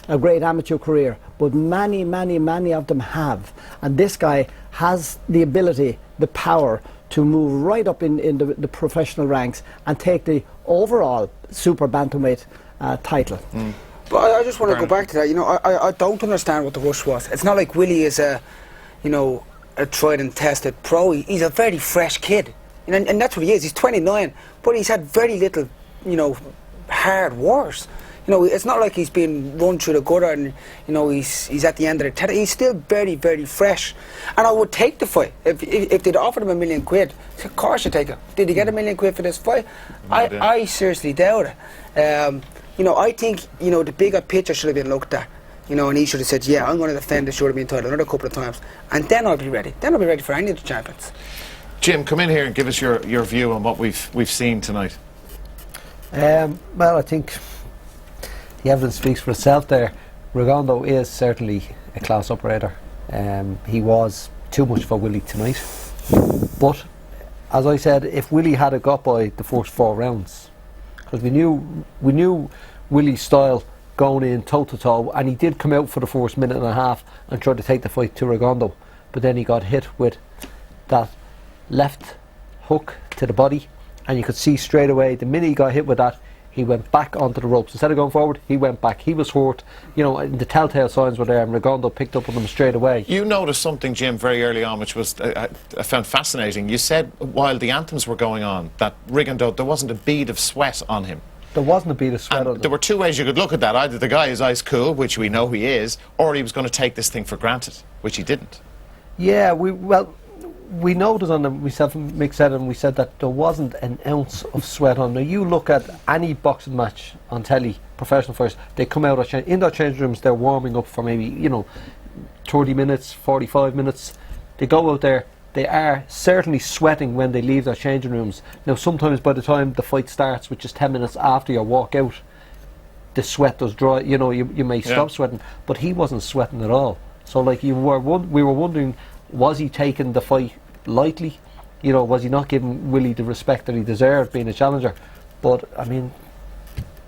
a great amateur career, but many of them have. And this guy has the ability, the power to move right up in the professional ranks and take the overall super bantamweight title. But I just want to go back to that. You know, I don't understand what the rush was. It's not like Willie is a tried and tested pro. He's a very fresh kid, and that's what he is. He's 29, but he's had very little, you know, hard wars. You know, it's not like he's been run through the gutter and, you know, he's at the end of the tether. He's still very fresh, and I would take the fight if they'd offered him £1 million. Of course you take it. Did he get £1 million for this fight? I seriously doubt it. You know, I think, you know, the bigger picture should have been looked at. You know, and he should have said, yeah, I'm going to defend the European title another couple of times, and then I'll be ready. Then I'll be ready for any of the champions. Jim, come in here and give us your view on what we've seen tonight. Well, I think the evidence speaks for itself there. Rigondeaux is certainly a class operator. He was too much for Willie tonight. But, as I said, if Willie had got by the first 4 rounds, because we knew Willie's style going in toe-to-toe, and he did come out for the first minute and a half and try to take the fight to Rigondeaux, but then he got hit with that left hook to the body, and you could see straight away, the minute he got hit with that, he went back onto the ropes. Instead of going forward, he went back. He was hurt, you know, and the telltale signs were there, and Rigondeaux picked up on them straight away. You noticed something, Jim, very early on, which was I found fascinating. You said while the anthems were going on that Rigondeaux, there wasn't a bead of sweat on him. There wasn't a bead of sweat on him. There were 2 ways you could look at that. Either the guy is ice cool, which we know he is, or he was going to take this thing for granted, which he didn't. Yeah, we noticed on them, myself and Mick said, and we said that there wasn't an ounce of sweat on. Now, you look at any boxing match on telly, professional fighters, they come out in their change rooms, they're warming up for maybe, you know, 30 minutes, 45 minutes. They go out there, they are certainly sweating when they leave their changing rooms. Now, sometimes by the time the fight starts, which is 10 minutes after your walk out, the sweat does dry, you know, you may stop sweating, but he wasn't sweating at all. So, like, we were wondering, was he taking the fight lightly? You know, was he not giving Willie the respect that he deserved being a challenger? But, I mean,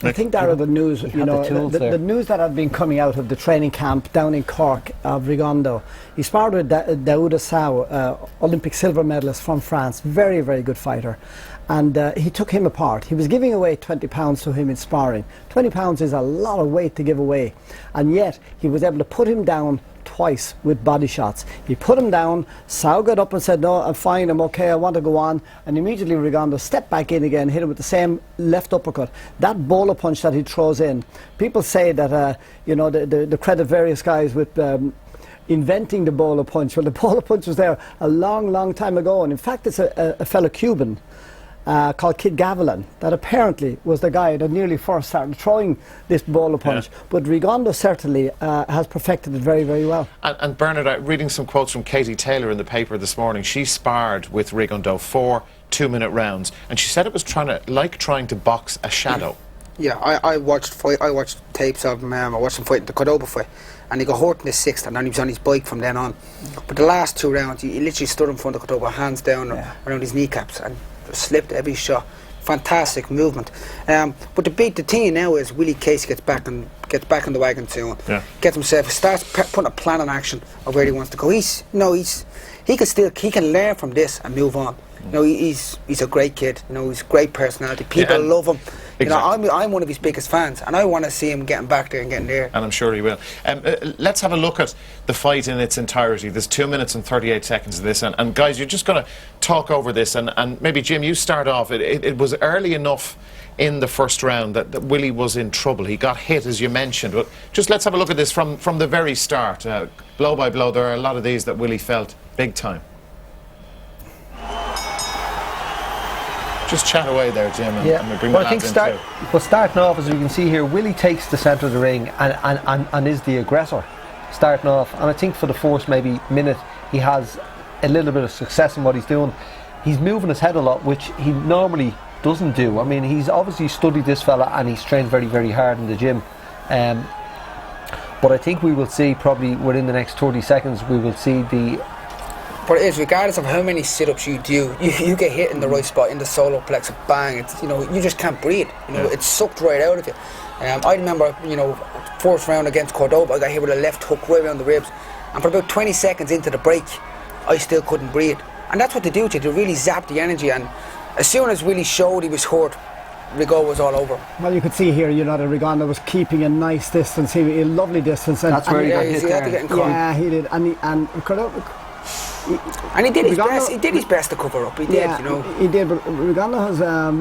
I think that are the news, you know, the news that had been coming out of the training camp down in Cork of Rigondeaux. He sparred with Daouda Sow, Olympic silver medalist from France, very good fighter, and he took him apart. He was giving away £20 to him in sparring. £20 is a lot of weight to give away, and yet he was able to put him down twice with body shots. He put him down, Sow got up and said, no, I'm fine, I'm okay, I want to go on, and immediately Rigondeaux stepped back in again, hit him with the same left uppercut. That bowler punch that he throws in, people say that, you know, the credit various guys with inventing the bowler punch. Well, the bowler punch was there a long time ago, and in fact it's a fellow Cuban called Kid Gavilan that apparently was the guy that nearly first started throwing this bowler punch. But Rigondeaux certainly has perfected it very well. And Bernard, reading some quotes from Katie Taylor in the paper this morning, she sparred with Rigondeaux 4 2-minute rounds, and she said it was trying to box a shadow. Yeah, I watched tapes of him. I watched him fight in the Cordoba fight, and he got hurt in the 6th, and then he was on his bike from then on. But the last 2 rounds, he literally stood in front of Cordoba, hands down around his kneecaps, and slipped every shot. Fantastic movement. But the thing now is Willie Casey gets back on the wagon soon. Gets himself, starts putting a plan in action of where he wants to go. He can learn from this and move on. You know, he's a great kid. You know, he's a great personality. People love him. You know, I'm one of his biggest fans, and I want to see him getting back there and getting there. And I'm sure he will. Let's have a look at the fight in its entirety. There's 2 minutes and 38 seconds of this, and guys, you're just going to talk over this, and maybe Jim, you start off. It was early enough in the first round that Willie was in trouble. He got hit, as you mentioned. But just let's have a look at this from the very start, blow by blow. There are a lot of these that Willie felt big time. Just chat away there, Jim, and we'll bring the lads in too. Well, starting off, as we can see here, Willie takes the centre of the ring and is the aggressor starting off. And I think for the first maybe minute, he has a little bit of success in what he's doing. He's moving his head a lot, which he normally doesn't do. I mean, he's obviously studied this fella and he's trained very, very hard in the gym. But I think we will see probably within the next 30 seconds, we will see the... But it is, regardless of how many sit-ups you do, you get hit in the right spot, in the solar plexus, bang, it's, you know, you just can't breathe. You know, it's sucked right out of you. I remember, you know, first round against Cordoba, I got hit with a left hook right around the ribs, and for about 20 seconds into the break, I still couldn't breathe. And that's what they do to you, they really zap the energy, and as soon as Willie showed he was hurt, Rigondeaux was all over. Well, you could see here, you know, that Rigondeaux was keeping a nice distance, a lovely distance. That's where he got hit there. Yeah, he did. And he did his best. He did his best to cover up. He did, you know. He did, but Rigondeaux has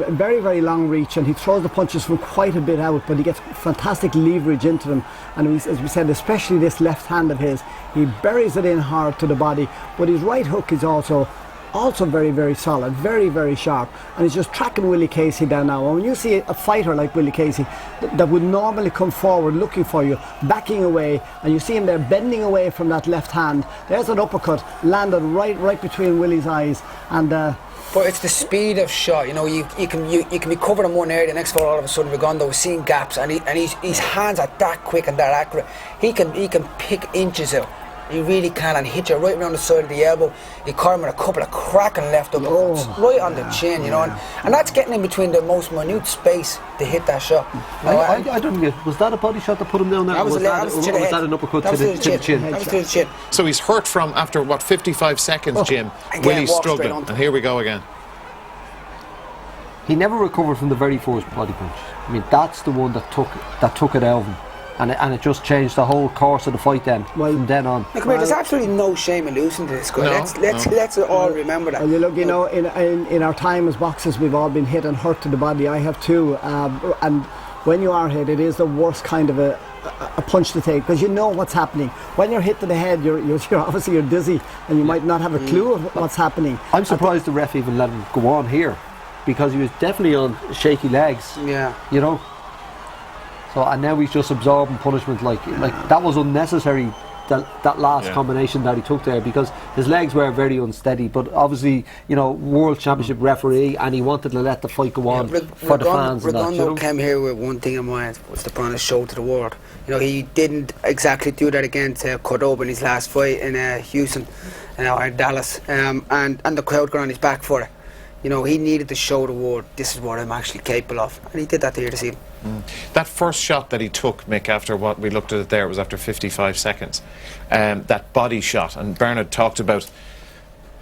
very, very long reach, and he throws the punches from quite a bit out, but he gets fantastic leverage into them. And as we said, especially this left hand of his, he buries it in hard to the body, but his right hook is also very, very solid, very, very sharp, and he's just tracking Willie Casey down now. And when you see a fighter like Willie Casey that would normally come forward looking for you, backing away, and you see him there bending away from that left hand, there's an uppercut landed right between Willie's eyes, and but it's the speed of shot. You know, you can be covered in one area, the next fall all of a sudden Rigondeaux is seeing gaps, and his hands are that quick and that accurate. He can pick inches out. He really can, and hit you right around the side of the elbow. He caught him with a couple of cracking left uppercuts, right on the chin, you know, and that's getting in between the most minute space to hit that shot. I don't get, was that a body shot that put him down there? That was that an uppercut to the chin? That was to the chin. So he's hurt from after what, 55 seconds, Jim. Willie's struggling, and here we go again. He never recovered from the very first body punch. I mean, that's the one that took it out of him. And it just changed the whole course of the fight then, from then on. Look, there's absolutely no shame in losing to this guy. Let's all remember that. Well, look, you know, in our time as boxers, we've all been hit and hurt to the body. I have too. And when you are hit, it is the worst kind of a punch to take, because you know what's happening. When you're hit to the head, you're obviously you're dizzy, and you might not have a clue of what's happening. I'm surprised the ref even let him go on here, because he was definitely on shaky legs. Yeah. You know. So, and now he's just absorbing punishment like that was unnecessary, that last combination that he took there, because his legs were very unsteady, but obviously, you know, world championship referee, and he wanted to let the fight go on for the fans. Rigondeaux came here with one thing in mind, was to put on a show to the world. You know, he didn't exactly do that against Cordoba in his last fight in Houston or Dallas, and the crowd got on his back for it. You know, he needed to show the world, this is what I'm actually capable of, and he did that here this evening. That first shot that he took, Mick, after what we looked at it there, was after 55 seconds. That body shot, and Bernard talked about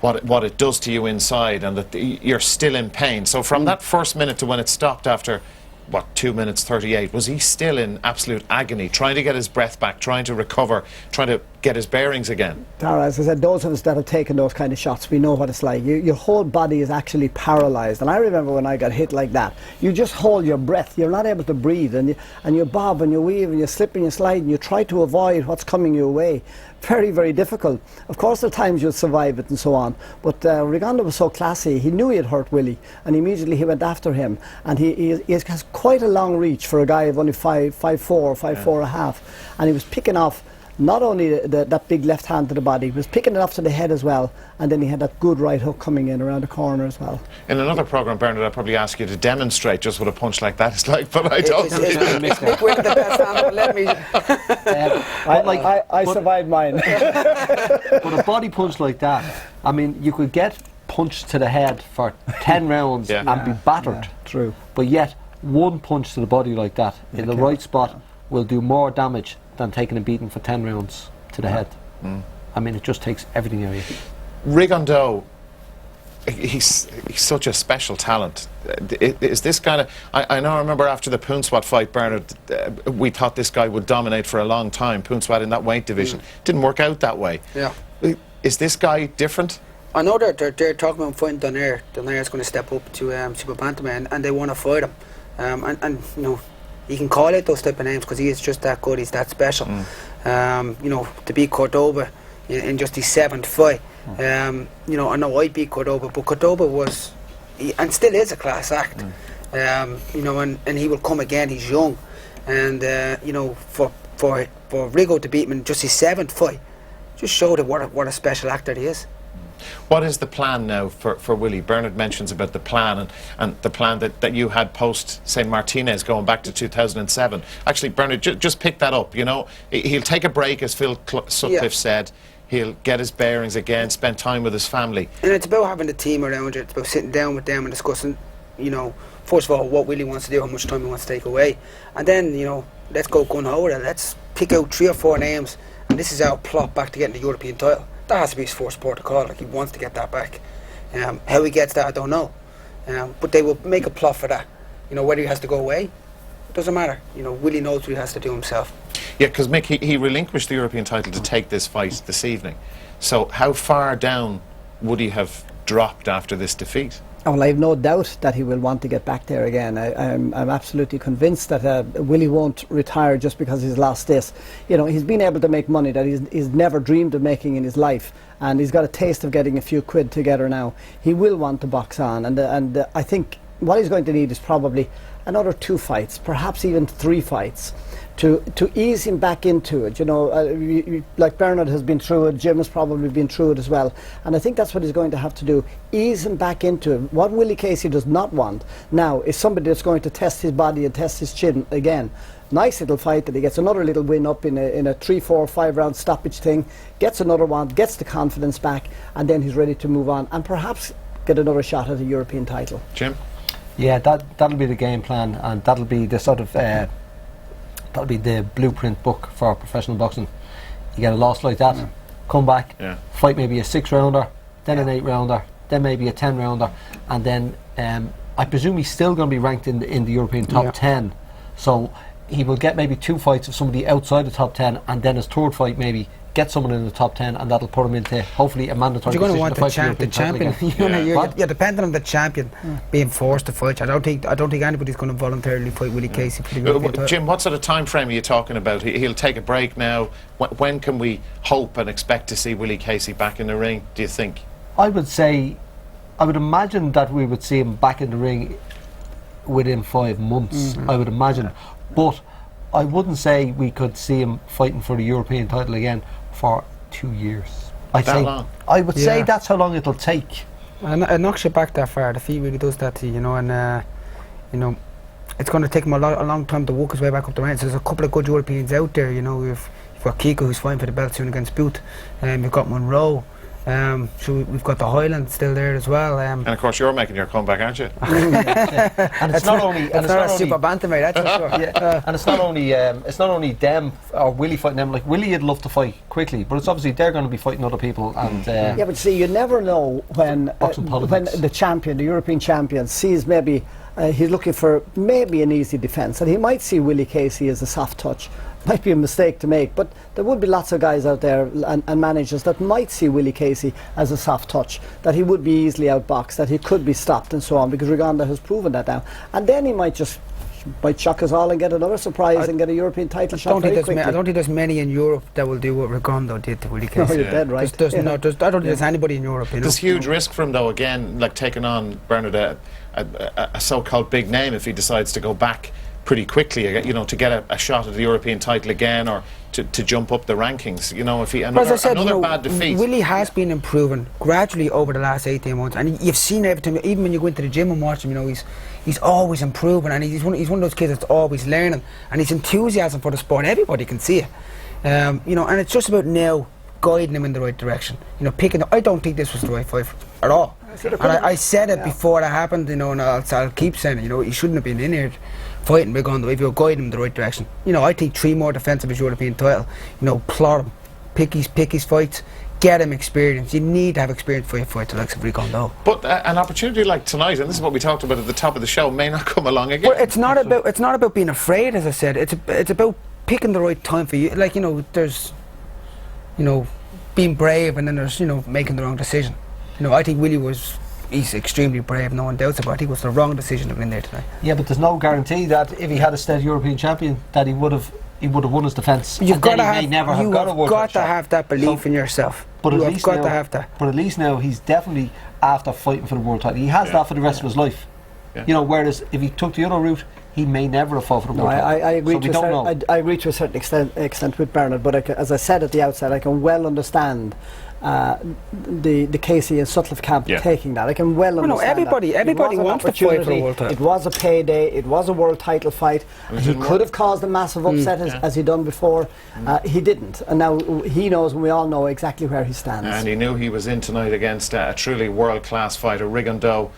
what it does to you inside, and that you're still in pain. So from that first minute to when it stopped after, what, 2 minutes 38, was he still in absolute agony, trying to get his breath back, trying to recover, trying to get his bearings again? Tara, as I said, those of us that have taken those kind of shots, we know what it's like. Your whole body is actually paralysed, and I remember when I got hit like that, you just hold your breath, you're not able to breathe, and you bob and you weave and you slip and you slide and you try to avoid what's coming your way. Very, very difficult. Of course, at times you'll survive it and so on, but Rigondeaux was so classy. He knew he had hurt Willie, and immediately he went after him, and he has quite a long reach for a guy of only 5'4", 5'4.5", and he was picking off not only that big left hand to the body, he was picking it off to the head as well, and then he had that good right hook coming in around the corner as well. In another programme, Bernard, I'd probably ask you to demonstrate just what a punch like that is like, but I don't. I survived mine. But a body punch like that, I mean, you could get punched to the head for 10 rounds and be battered. True. But yet, one punch to the body like that, in the right spot, will do more damage than taking a beating for 10 rounds to the head. I mean, it just takes everything out of you. Rigondeaux he's such a special talent. Is this kind of... I know, I remember after the Poonswat fight, Bernard, we thought this guy would dominate for a long time. Poonswat in that weight division. Didn't work out that way. Yeah. Is this guy different? I know they're talking about fighting Donaire. Donaire's going to step up to Super Bantamweight, and they want to fight him. And you know, you can call it those type of names because he is just that good. He's that special. You know, to beat Cordoba in just his 7th fight. You know, I know I beat Cordoba, but Cordoba was, and still is, a class act. You know, and he will come again. He's young, and you know, for Rigo to beat him in just his 7th fight, just showed what a special actor he is. What is the plan now for Willie? Bernard mentions about the plan and the plan that you had post, say, Martinez going back to 2007. Actually, Bernard, just pick that up. You know, he'll take a break, as Phil Sutcliffe said. He'll get his bearings again, spend time with his family. And it's about having the team around you. It's about sitting down with them and discussing, you know, first of all, what Willie wants to do, how much time he wants to take away. And then, you know, let's go gun-ho. Let's pick out 3 or 4 names. And this is our plot back to getting the European title. That has to be his first protocol. Like, he wants to get that back. How he gets that, I don't know. But they will make a plot for that. You know, whether he has to go away, it doesn't matter. You know, Willie knows what he has to do himself. Yeah, because Mick, he relinquished the European title to take this fight this evening. So how far down would he have dropped after this defeat? Well, I have no doubt that he will want to get back there again. I'm absolutely convinced that Willie won't retire just because he's lost this. You know, he's been able to make money that he's never dreamed of making in his life, and he's got a taste of getting a few quid together now. He will want to box on, and I think what he's going to need is probably another 2 fights, perhaps even 3 fights, to ease him back into it. You know, like Bernard has been through it, Jim has probably been through it as well, and I think that's what he's going to have to do, ease him back into it. What Willie Casey does not want now is somebody that's going to test his body and test his chin again. Nice little fight that he gets another little win up in a 3, 4, 5 round stoppage thing, gets another one, gets the confidence back, and then he's ready to move on and perhaps get another shot at a European title. Jim? Yeah, that'll be the game plan, and that'll be the sort of that'll be the blueprint book for professional boxing. You get a loss like that, come back, fight maybe a 6-rounder, then an 8-rounder, then maybe a 10-rounder, and then I presume he's still going to be ranked in the European top 10. So he will get maybe 2 fights of somebody outside the top 10, and then his 3rd fight maybe get someone in the top 10, and that'll put him into hopefully a mandatory you're going to want the champion. You're dependent on the champion being forced to fight. I don't think anybody's going to voluntarily fight Willie Casey for the European title. Jim, what sort of time frame are you talking about? He'll take a break now. When can we hope and expect to see Willie Casey back in the ring, do you think? I would imagine that we would see him back in the ring within 5 months. I would imagine, but I wouldn't say we could see him fighting for the European title again for 2 years. I would say that's how long it'll take. And it knocks you back that far. The feet really does that to you, you know, and you know, it's going to take him a long time to walk his way back up the ranks. There's a couple of good Europeans out there, you know. We've got Kiko, who's fighting for the belt soon against Boot, and we've got Monroe. So we've got the Highland still there as well. And of course you're making your comeback, aren't you? And it's not only super bantamweight, that's for sure. And it's not only them or Willie fighting them. Like Willie, would love to fight quickly, but it's obviously they're going to be fighting other people. And yeah, but see, you never know when the champion, the European champion, sees maybe he's looking for maybe an easy defence, and he might see Willie Casey as a soft touch. Might be a mistake to make, but there would be lots of guys out there and managers that might see Willie Casey as a soft touch, that he would be easily outboxed, that he could be stopped and so on, because Rigondeaux has proven that now. And then he might shock us all and get another surprise and get a European title shot very quickly. I don't think there's many in Europe that will do what Rigondeaux did to Willie Casey. No, you're dead right. I don't think there's anybody in Europe. There's huge risk for him, though, again, like taking on Bernard, a so-called big name, if he decides to go back pretty quickly, you know, to get a shot at the European title again, or to jump up the rankings. You know, if he another bad defeat. Willie has been improving gradually over the last 18 months, and you've seen everything. Even when you go into the gym and watch him, you know, he's always improving, and he's one of those kids that's always learning, and his enthusiasm for the sport, everybody can see it. You know, and it's just about now guiding him in the right direction. You know, I don't think this was the right fight at all. And I said it before it happened, you know, and I'll keep saying it. You know, he shouldn't have been in here fighting Rigondeaux if you're guiding him in the right direction. You know, I think 3 more defensive as European title. You know, plot him, pick his fights, get him experience. You need to have experience before you fight the likes of Rigondeaux. But an opportunity like tonight, and this is what we talked about at the top of the show, may not come along again. Well, it's not about being afraid, as I said. It's about picking the right time for you. Like, you know, there's, you know, being brave, and then there's, you know, making the wrong decision. You know, I think Willie he's extremely brave, no one doubts about it. I think it was the wrong decision to win there tonight. Yeah, but there's no guarantee that if he had a stayed European champion, that he would have won his defence. You've got to have that belief in yourself. But you at have least got now, to have that. But at least now he's definitely after fighting for the world title. He has that for the rest of his life. Yeah. You know, whereas if he took the other route, he may never have fought for the world title. I agree. So I agree to a certain extent with Bernard, but as I said at the outset, I can well understand the Casey and Sutcliffe camp taking that. I can well understand. Everybody wants to fight for the world title. It was a payday. It was a world title fight. He could have caused a massive upset as he done before. He didn't, and now he knows, and we all know exactly where he stands. And he knew he was in tonight against a truly world-class fighter, Rigondeaux,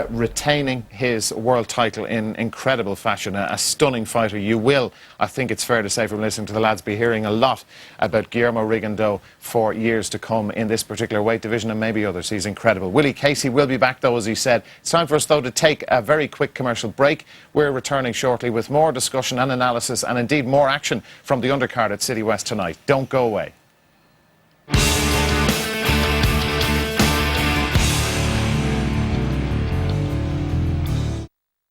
retaining his world title in incredible fashion. A stunning fighter. You will, I think it's fair to say from listening to the lads, be hearing a lot about Guillermo Rigondeaux for years to come in this particular weight division and maybe others. He's incredible. Willie Casey will be back though, as he said. It's time for us though to take a very quick commercial break. We're returning shortly with more discussion and analysis, and indeed more action from the undercard at City West tonight. Don't go away.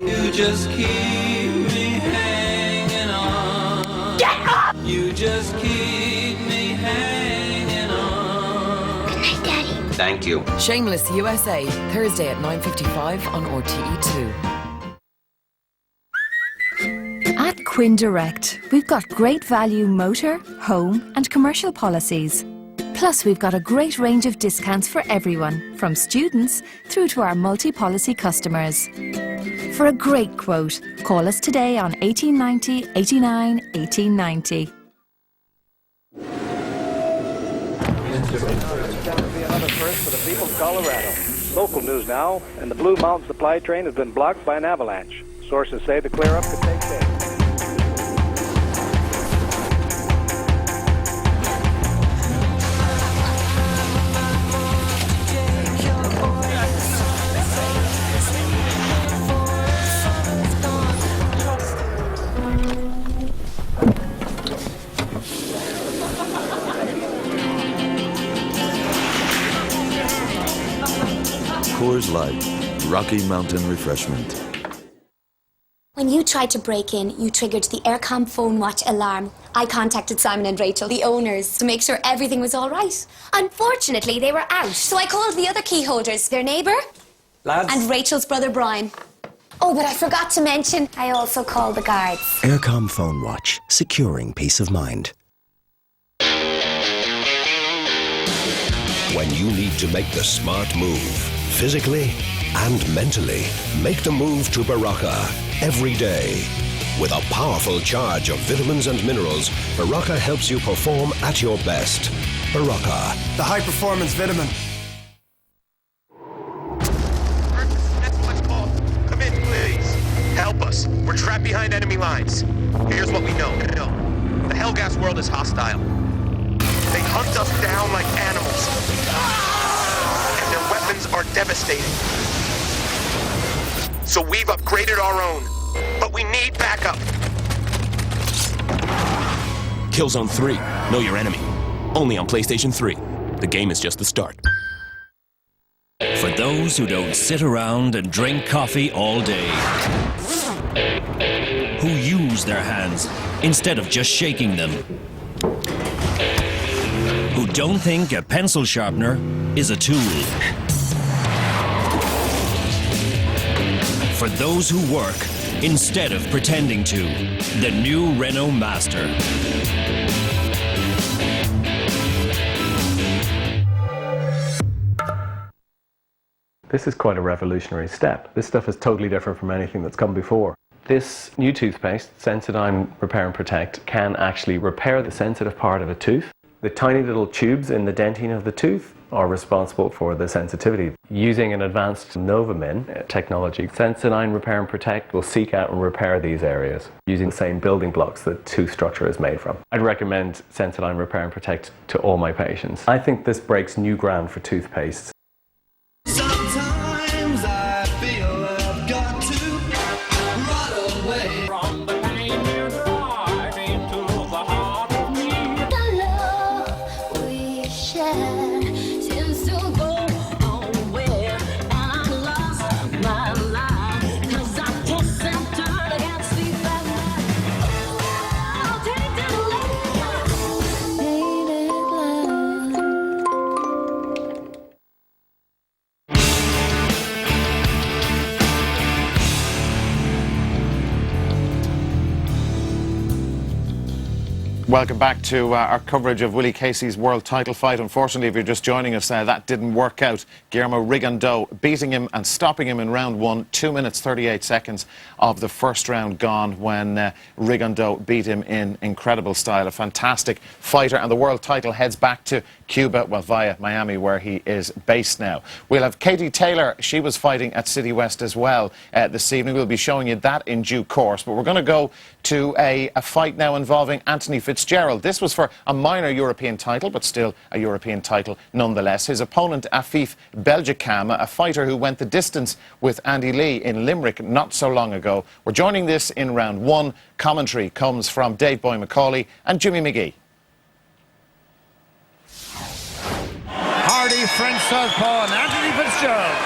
You just keep me hanging on. Get up! You just keep me hanging on. Good night, Daddy. Thank you. Shameless USA, Thursday at 9:55 on RTE2. At Quinn Direct, we've got great value motor, home and commercial policies. Plus, we've got a great range of discounts for everyone, from students through to our multi-policy customers. For a great quote, call us today on 1890 89 1890. Another first for the people of Colorado. Local news now, and the Blue Mountain supply train has been blocked by an avalanche. Sources say the clear-up could take days. Coors Light, Rocky Mountain Refreshment. When you tried to break in, you triggered the Aircom phone watch alarm. I contacted Simon and Rachel, the owners, to make sure everything was all right. Unfortunately, they were out, so I called the other key holders, their neighbour, and Rachel's brother Brian. Oh, but I forgot to mention, I also called the guards. Aircom phone watch, securing peace of mind. When you need to make the smart move, physically and mentally, make the move to Baraka every day. With a powerful charge of vitamins and minerals, Baraka helps you perform at your best. Baraka, the high-performance vitamin. Come in, please. Help us. We're trapped behind enemy lines. Here's what we know. The Hellgas world is hostile. They hunt us down like animals. And their weapons are devastating. So we've upgraded our own. But we need backup. Killzone 3. Know your enemy. Only on PlayStation 3. The game is just the start. For those who don't sit around and drink coffee all day. Who use their hands instead of just shaking them. Who don't think a pencil sharpener is a tool. For those who work instead of pretending to. The new Renault Master. This is quite a revolutionary step. This stuff is totally different from anything that's come before. This new toothpaste, Sensodyne Repair and Protect, can actually repair the sensitive part of a tooth The tiny little tubes in the dentine of the tooth are responsible for the sensitivity. Using an advanced Novamin technology, Sensodyne Repair and Protect will seek out and repair these areas using the same building blocks that tooth structure is made from. I'd recommend Sensodyne Repair and Protect to all my patients. I think this breaks new ground for toothpastes. Sometimes I feel I've got to run away from the pain you drive into the heart of me. The love we share seems to go nowhere, and I lost my mind 'cause I tossed and turned against the back. I'll take the love, painted glass. Welcome back to our coverage of Willie Casey's world title fight. Unfortunately, if you're just joining us now, that didn't work out. Guillermo Rigondeaux beating him and stopping him in round 1, 2 minutes 38 seconds of the first round gone when Rigondeaux beat him in incredible style. A fantastic fighter, and the world title heads back to Cuba, well, via Miami, where he is based now. We'll have Katie Taylor. She was fighting at City West as well this evening. We'll be showing you that in due course, but we're going to go to a fight now involving Anthony Fitzgerald. This was for a minor European title, but still a European title nonetheless. His opponent, Affif Belgecham, a fighter who went the distance with Andy Lee in Limerick not so long ago. We're joining this in round 1. Commentary comes from Dave Boy McCauley and Jimmy McGee. Hardy French southpaw and Anthony Fitzgerald.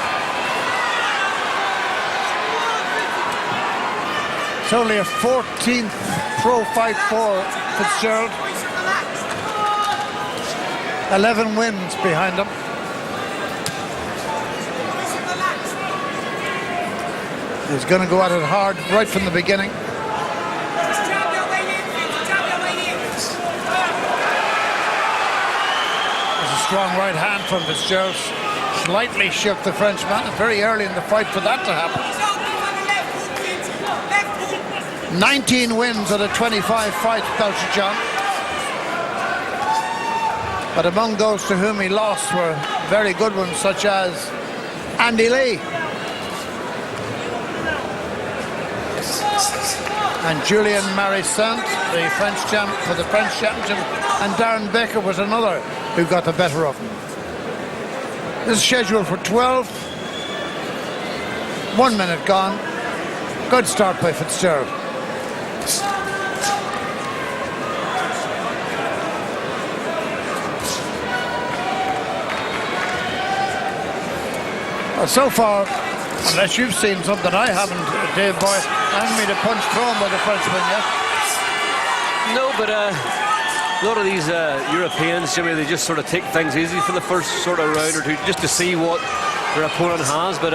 It's only a 14th pro fight for Fitzgerald. 11 wins behind him. He's going to go at it hard right from the beginning. There's a strong right hand from Fitzgerald. Slightly shook the Frenchman very early in the fight for that to happen. 19 wins out of 25 fights, Belgecham. But among those to whom he lost were very good ones, such as Andy Lee and Julien Marissant, the French champ for the French championship, and Darren Baker was another who got the better of him. This is scheduled for 12. 1 minute gone. Good start by Fitzgerald. Well, so far, unless you've seen something I haven't, Dave Boy, I haven't made a punch thrown by the Frenchman yet. No, but a lot of these Europeans, Jimmy, they just sort of take things easy for the first sort of round or two just to see what their opponent has. But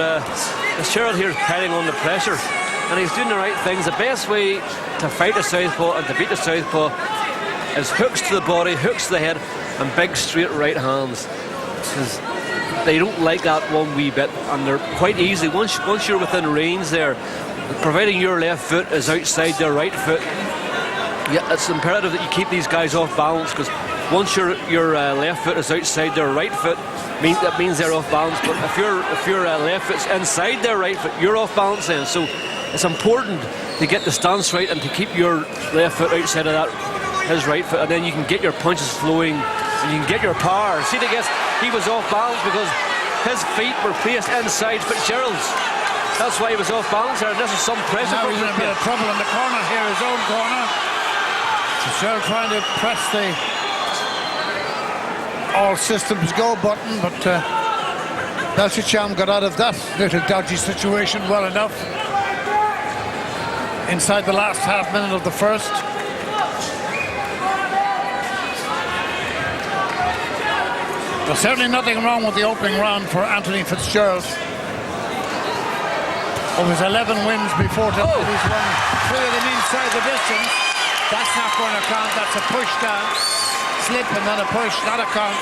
Fitzgerald here is piling on the pressure, and he's doing the right things. The best way to fight a southpaw and to beat a southpaw is hooks to the body, hooks to the head, and big straight right hands. Because they don't like that one wee bit, and they're quite easy. Once you're within range there, providing your left foot is outside their right foot, yeah, it's imperative that you keep these guys off balance, because once your left foot is outside their right foot, that means they're off balance. But if your left foot's inside their right foot, you're off balance then. So it's important to get the stance right and to keep your left foot outside of his right foot, and then you can get your punches flowing and you can get your power. See, he was off balance because his feet were placed inside Fitzgerald's. That's why he was off balance there, and this is some pressure. Now he's in a bit of trouble in the corner here, his own corner. Fitzgerald trying to press the all systems go button, but Belgecham got out of that little dodgy situation well enough inside the last half minute of the first. There's certainly nothing wrong with the opening round for Anthony Fitzgerald. Of his 11 wins before tonight, he's won 3 of them inside the distance. That's not going to count. That's a push down. Slip and then a push, not a count.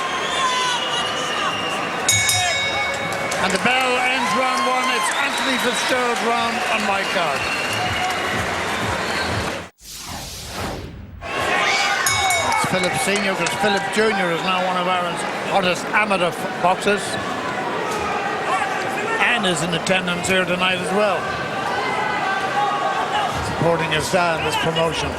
And the bell ends round 1. It's Anthony Fitzgerald round on my card. It's Philip Senior, because Philip Junior is now one of Ireland's hottest amateur boxers, and is in attendance here tonight as well, supporting his dad in this promotion.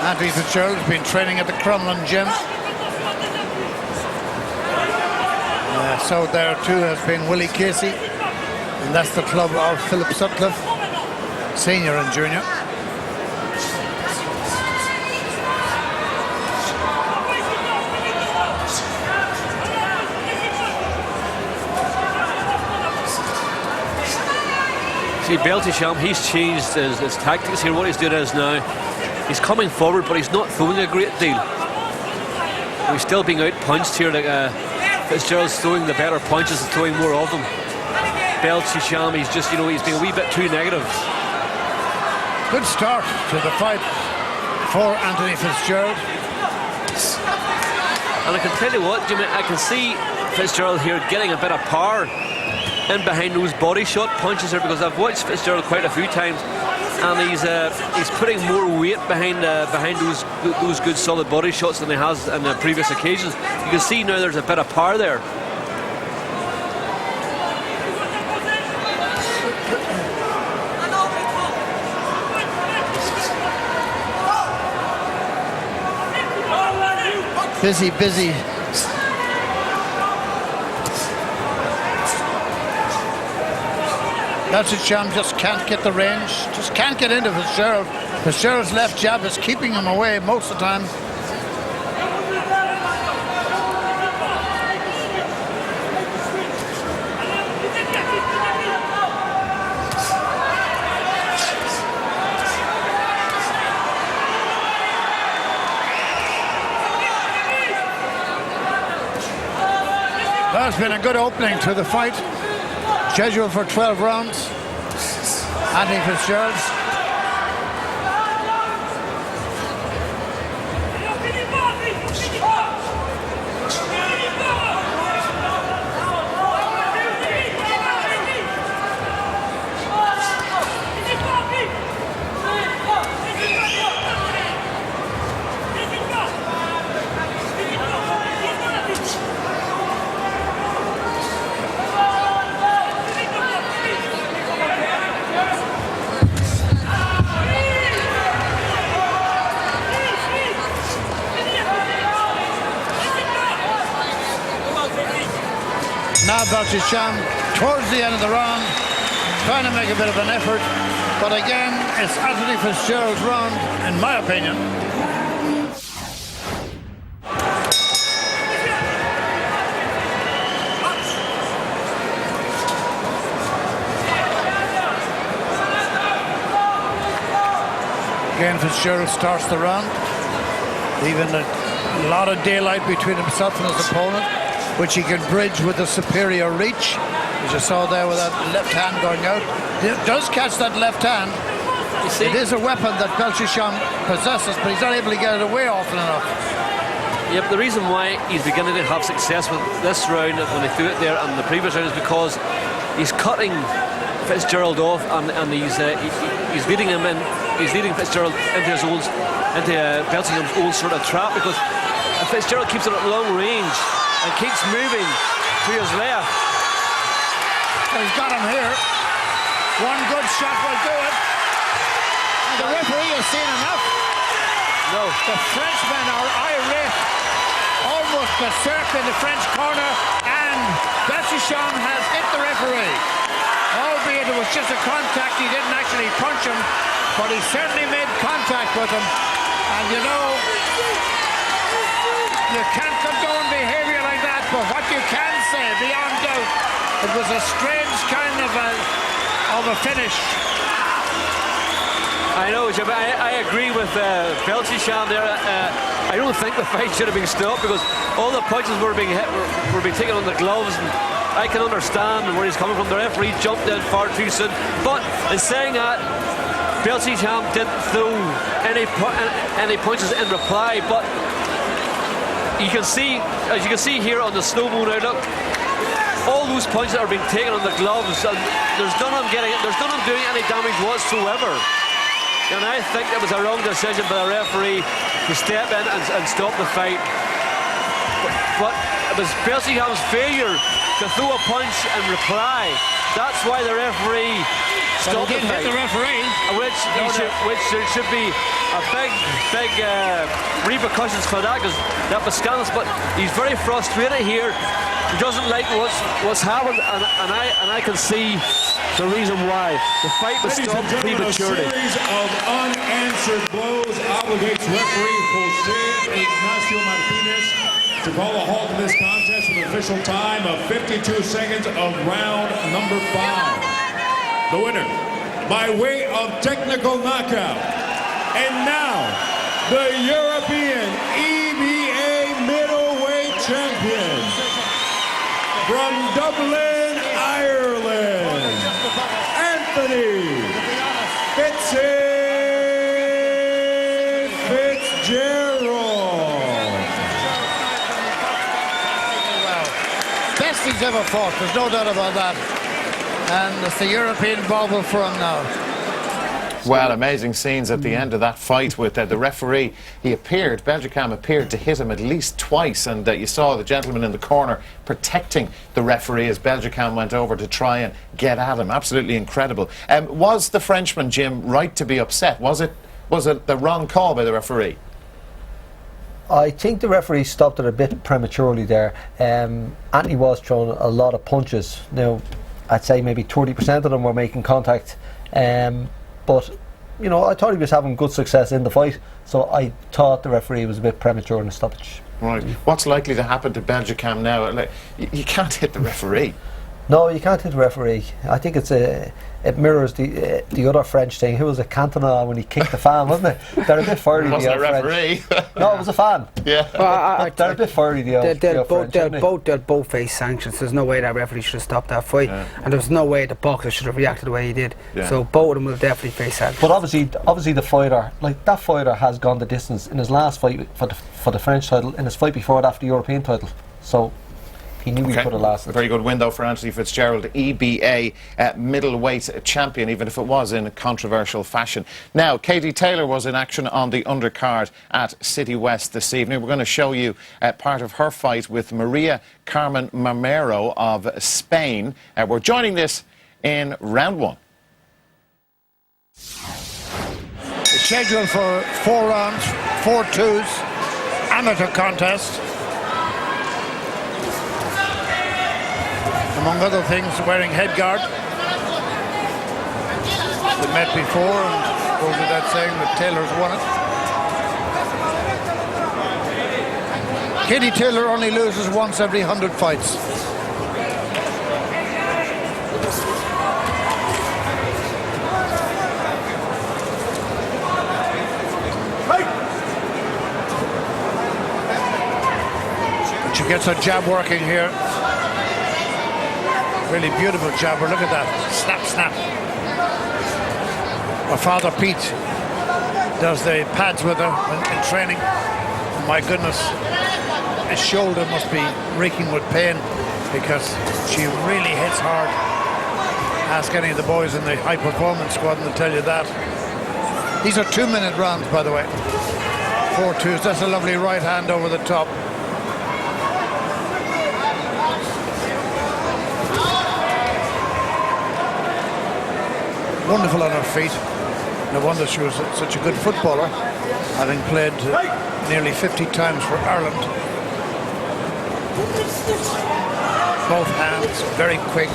Affif Fitzgerald has been training at the Crumlin Gym. So there too has been Willie Casey, and that's the club of Philip Sutcliffe, senior and junior. See, Belgecham, he's changed his tactics here. What he's doing is now, he's coming forward, but he's not throwing a great deal. He's still being out-punched here. Like Fitzgerald's throwing the better punches and throwing more of them. Belgecham, he's just, you know, he's being a wee bit too negative. Good start to the fight for Anthony Fitzgerald. And I can tell you what, Jimmy, I can see Fitzgerald here getting a bit of power in behind those body shot punches there, because I've watched Fitzgerald quite a few times, and he's putting more weight behind those good solid body shots than he has in the previous occasions. You can see now there's a bit of power there. Busy. Belgecham just can't get the range, just can't get into Fitzgerald. Fitzgerald's left jab is keeping him away most of the time. Well, it's been a good opening to the fight. Scheduled for 12 rounds. Anthony Fitzgerald. Now Belgecham, towards the end of the round, trying to make a bit of an effort, but again, it's Anthony Fitzgerald's round, in my opinion. Again, Fitzgerald starts the round, leaving a lot of daylight between himself and his opponent, which he can bridge with a superior reach, as you saw there with that left hand going out. He does catch that left hand. You see, it is a weapon that Belgecham possesses, but he's not able to get it away often enough. Yeah, but the reason why he's beginning to have success with this round when he threw it there and the previous round is because he's cutting Fitzgerald off, and he's leading him in. He's leading Fitzgerald into Belgecham's old sort of trap, because if Fitzgerald keeps it at long range and keeps moving to his left. He's got him here. One good shot will do it. And the referee has seen enough. No. The Frenchmen are irate, almost berserk in the French corner, and Belgecham has hit the referee. Albeit it was just a contact, he didn't actually punch him, but he certainly made contact with him. And you know, you can't condone behavior like that, but what you can say, beyond doubt, it was a strange kind of a finish. I know, Jim, I agree with Belgecham there. I don't think the fight should have been stopped, because all the punches were being hit, were being taken on the gloves, and I can understand where he's coming from. The referee jumped in far too soon. But in saying that, Belgecham didn't throw any punches in reply, but you can see, as you can see here on the slow-mo now, look, all those punches that are being taken on the gloves, and there's none of them doing any damage whatsoever. And I think it was a wrong decision by the referee to step in and stop the fight. But it was Belgecham's failure to throw a punch and reply. That's why the referee stopped the fight. Hit the referee. Which there should be a big repercussions for that, because that was scandalous. But he's very frustrated here. He doesn't like what's happened, and I can see the reason why. The fight was stopped prematurely. A series of unanswered blows obligates referee Jose Ignacio Martinez to call a halt to this contest with an official time of 52 seconds of round number 5. The winner, by way of technical knockout, and now the European EBA middleweight champion from Dublin, Ireland, Anthony Fitzgerald. Best he's ever fought, there's no doubt about that. And it's the European bauble for him now. Well, amazing scenes at the end of that fight with the referee. Belgecham appeared to hit him at least twice, and you saw the gentleman in the corner protecting the referee as Belgecham went over to try and get at him. Absolutely incredible. Was the Frenchman, Jim, right to be upset? Was it the wrong call by the referee? I think the referee stopped it a bit prematurely there. Anthony was throwing a lot of punches. Now, I'd say maybe 30% of them were making contact. But, you know, I thought he was having good success in the fight, so I thought the referee was a bit premature in the stoppage. Right. What's likely to happen to Belgecham now? Like, you can't hit the referee. No, you can't hit the referee. I think it mirrors the other French thing. Who was it? Cantona when he kicked the fan, wasn't it? They're a bit fiery. Wasn't a referee. No, it was a fan. Yeah. Well, they're a bit fiery. They'll both face sanctions. There's no way that referee should have stopped that fight, and there's no way the boxer should have reacted the way he did. Yeah. So both of them will definitely face sanctions. But obviously the fighter, like that fighter, has gone the distance in his last fight for the French title, in his fight before that for the European title. So he knew he could have lasted. A very good win though for Anthony Fitzgerald, EBA middleweight champion, even if it was in a controversial fashion. Now, Katie Taylor was in action on the undercard at City West this evening. We're going to show you part of her fight with Maria Carmen Marmero of Spain. We're joining this in round 1. It's scheduled for 4 rounds, 4 twos, amateur contest. Among other things, wearing headguard. They met before, and goes without saying that Taylor's won it. Katie Taylor only loses once every 100 fights. She gets her jab working here. Really beautiful jabber. Look at that. Snap, snap. Her father, Pete, does the pads with her in training. My goodness, his shoulder must be reeking with pain because she really hits hard. Ask any of the boys in the high performance squad and they'll tell you that. These are 2-minute rounds, by the way. 4 twos. That's a lovely right hand over the top. Wonderful on her feet. No wonder she was such a good footballer, having played nearly 50 times for Ireland. Both hands, very quick.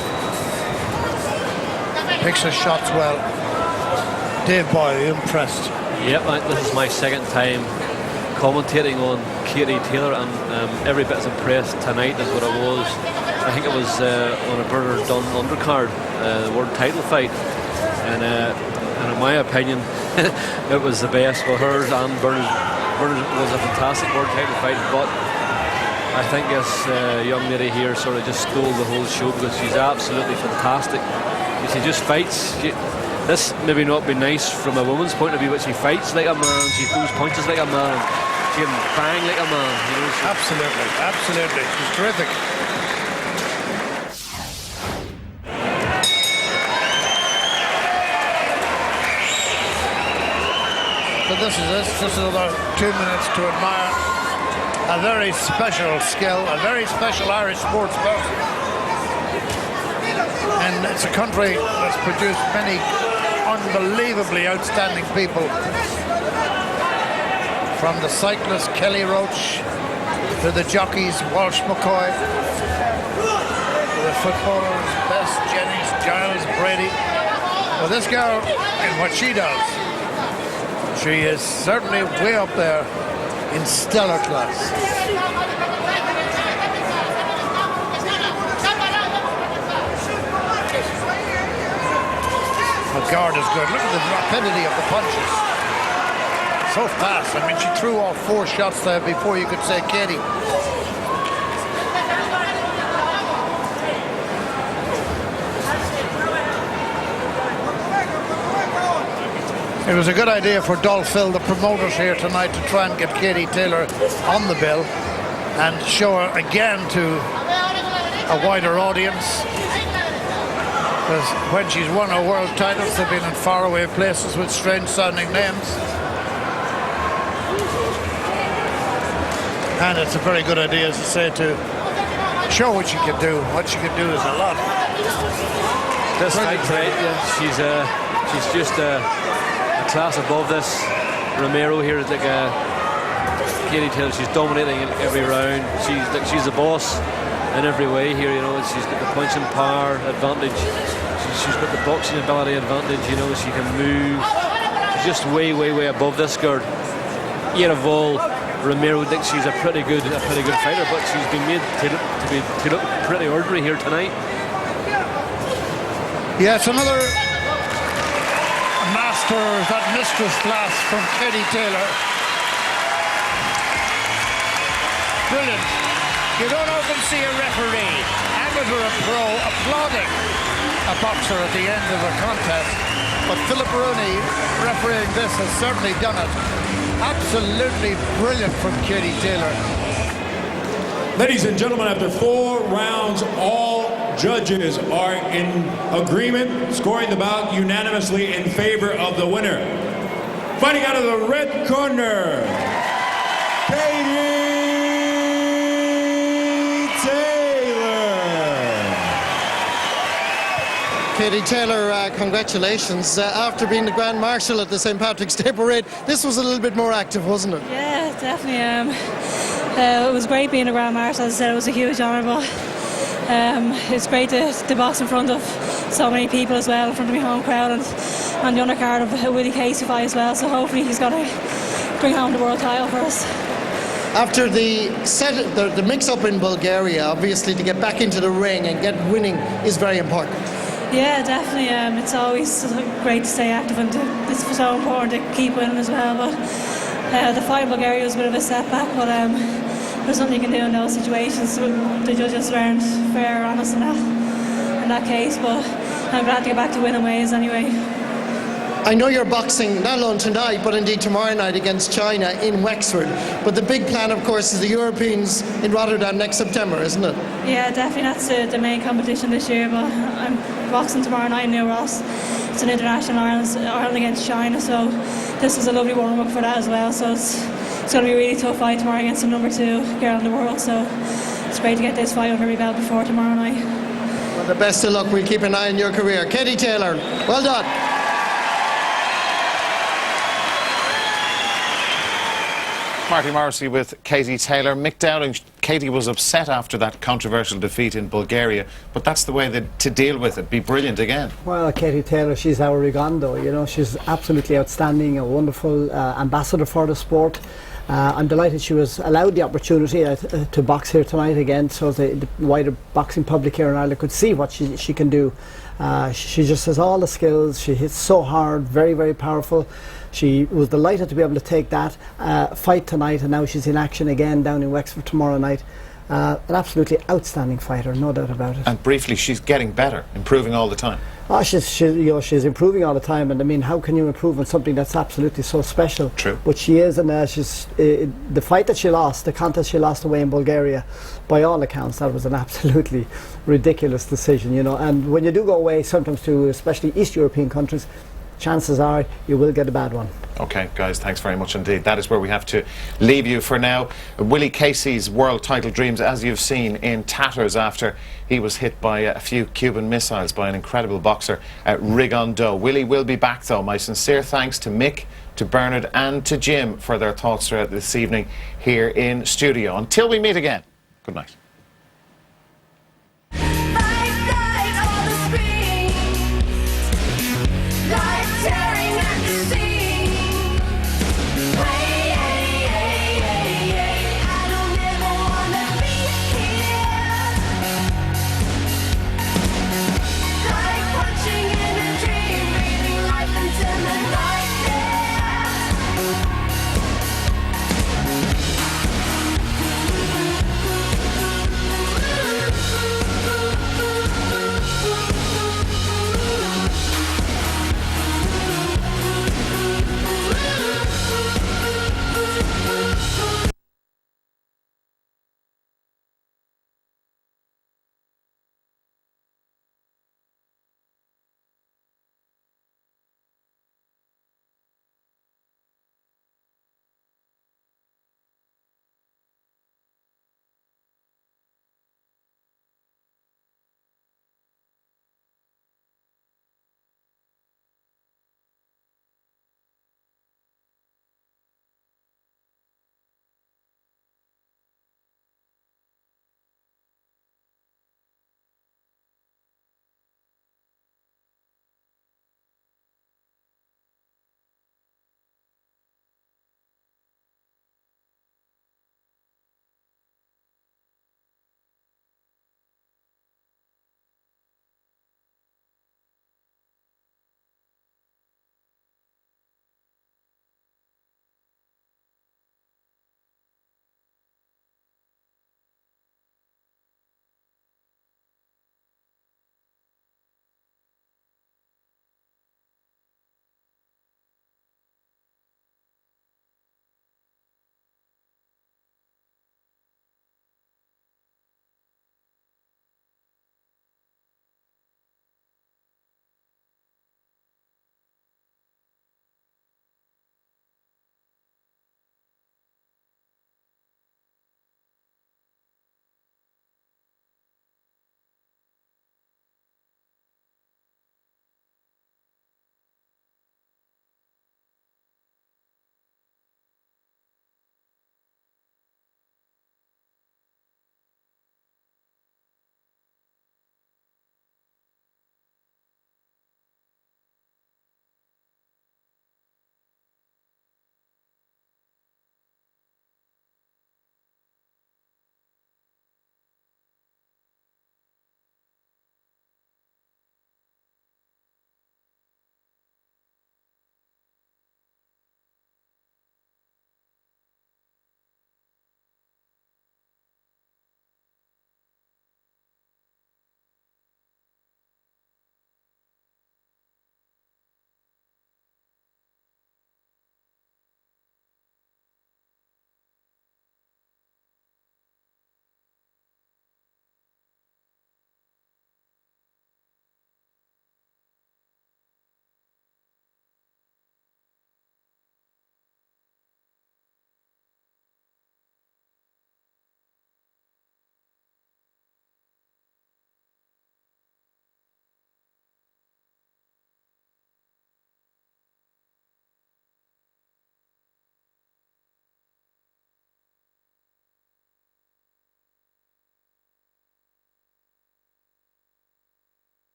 Picks her shots well. Dave Boy, are you impressed? Yep, this is my second time commentating on Katie Taylor, and every bit as impressed tonight as what I was. I think it was on a Bernard Dunn undercard, the world title fight. And in my opinion, it was the best for hers and Bernard. Bernard was a fantastic world title fight, but I think this young lady here sort of just stole the whole show because she's absolutely fantastic. She just fights. This maybe not be nice from a woman's point of view, but she fights like a man. She throws punches like a man. she can bang like a man. You know, Absolutely, absolutely. She's terrific. So this is another 2 minutes to admire a very special skill, a very special Irish sports person. And it's a country that's produced many unbelievably outstanding people. From the cyclist Kelly Roach to the jockeys Walsh McCoy, to the footballers Bess, Jennings, Giles, Brady. Well, this girl, and what she does, she is certainly way up there in stellar class. The guard is good. Look at the rapidity of the punches. So fast. I mean, she threw off 4 shots there before you could say Katie. It was a good idea for Dolphil, the promoters here tonight, to try and get Katie Taylor on the bill and show her again to a wider audience. Because when she's won her world titles, they've been in faraway places with strange-sounding names. And it's a very good idea, as I say, to show what she can do. What she can do is a lot. This fight, she's just a class above this. Romero here is like Katie Taylor. She's dominating in every round. She's the boss in every way here. You know, she's got the punching power advantage. She's got the boxing ability advantage. You know, she can move. She's just way above this girl. Yet of all, Romero thinks she's a pretty good fighter, but she's been made to look pretty ordinary here tonight. Yeah, it's another master, that mistress class from Katie Taylor. Brilliant. You don't often see a referee, amateur or pro, applauding a boxer at the end of a contest, but Philip Rooney, refereeing this, has certainly done it. Absolutely brilliant from Katie Taylor. Ladies and gentlemen, after 4 rounds, all judges are in agreement, scoring the bout unanimously in favor of the winner. Fighting out of the red corner, Katie Taylor. Katie Taylor, congratulations. After being the Grand Marshal at the St. Patrick's Day Parade, this was a little bit more active, wasn't it? Yeah, definitely. It was great being a Grand Marshal. As I said, it was a huge honour. It's great to box in front of so many people as well, in front of my home crowd, and on the undercard of a Willie Casey fight as well. So hopefully he's going to bring home the world title for us. After the mix-up in Bulgaria, obviously to get back into the ring and get winning is very important. Yeah, definitely. It's always great to stay active, and it's so important to keep winning as well. But the fight in Bulgaria was a bit of a setback, but there's nothing you can do in those situations. The judges weren't fair or honest in that case, but I'm glad to get back to winning ways anyway. I know you're boxing not alone tonight, but indeed tomorrow night against China in Wexford. But the big plan, of course, is the Europeans in Rotterdam next September, isn't it? Yeah, definitely. That's the main competition this year. But I'm boxing tomorrow night in New Ross. It's an international Ireland against China, so this is a lovely warm-up for that as well. So it's going to be a really tough fight tomorrow against the number 2 girl in the world. So it's great to get this fight under my belt before tomorrow night. Well, the best of luck. We'll keep an eye on your career. Katie Taylor, well done. Marty Morrissey with Katie Taylor. Mick Dowling, Katie was upset after that controversial defeat in Bulgaria, but that's the way to deal with it. Be brilliant again. Well, Katie Taylor, she's our Rigondeaux. You know, she's absolutely outstanding, a wonderful ambassador for the sport. I'm delighted she was allowed the opportunity to box here tonight again, so the wider boxing public here in Ireland could see what she can do. She just has all the skills. She hits so hard, very powerful. She was delighted to be able to take that fight tonight, and now she's in action again down in Wexford tomorrow night. An absolutely outstanding fighter, no doubt about it. And briefly, she's getting better, improving all the time. Oh, she's improving all the time, and I mean, how can you improve on something that's absolutely so special? True. But she is, and she's the fight that she lost, the contest she lost away in Bulgaria, by all accounts, that was an absolutely ridiculous decision, you know. And when you do go away, sometimes to especially East European countries, chances are you will get a bad one. Okay, guys, thanks very much indeed. That is where we have to leave you for now. Willie Casey's world title dreams, as you've seen, in tatters after he was hit by a few Cuban missiles by an incredible boxer, Rigondeaux. Willie will be back, though. My sincere thanks to Mick, to Bernard and to Jim for their thoughts throughout this evening here in studio. Until we meet again, good night.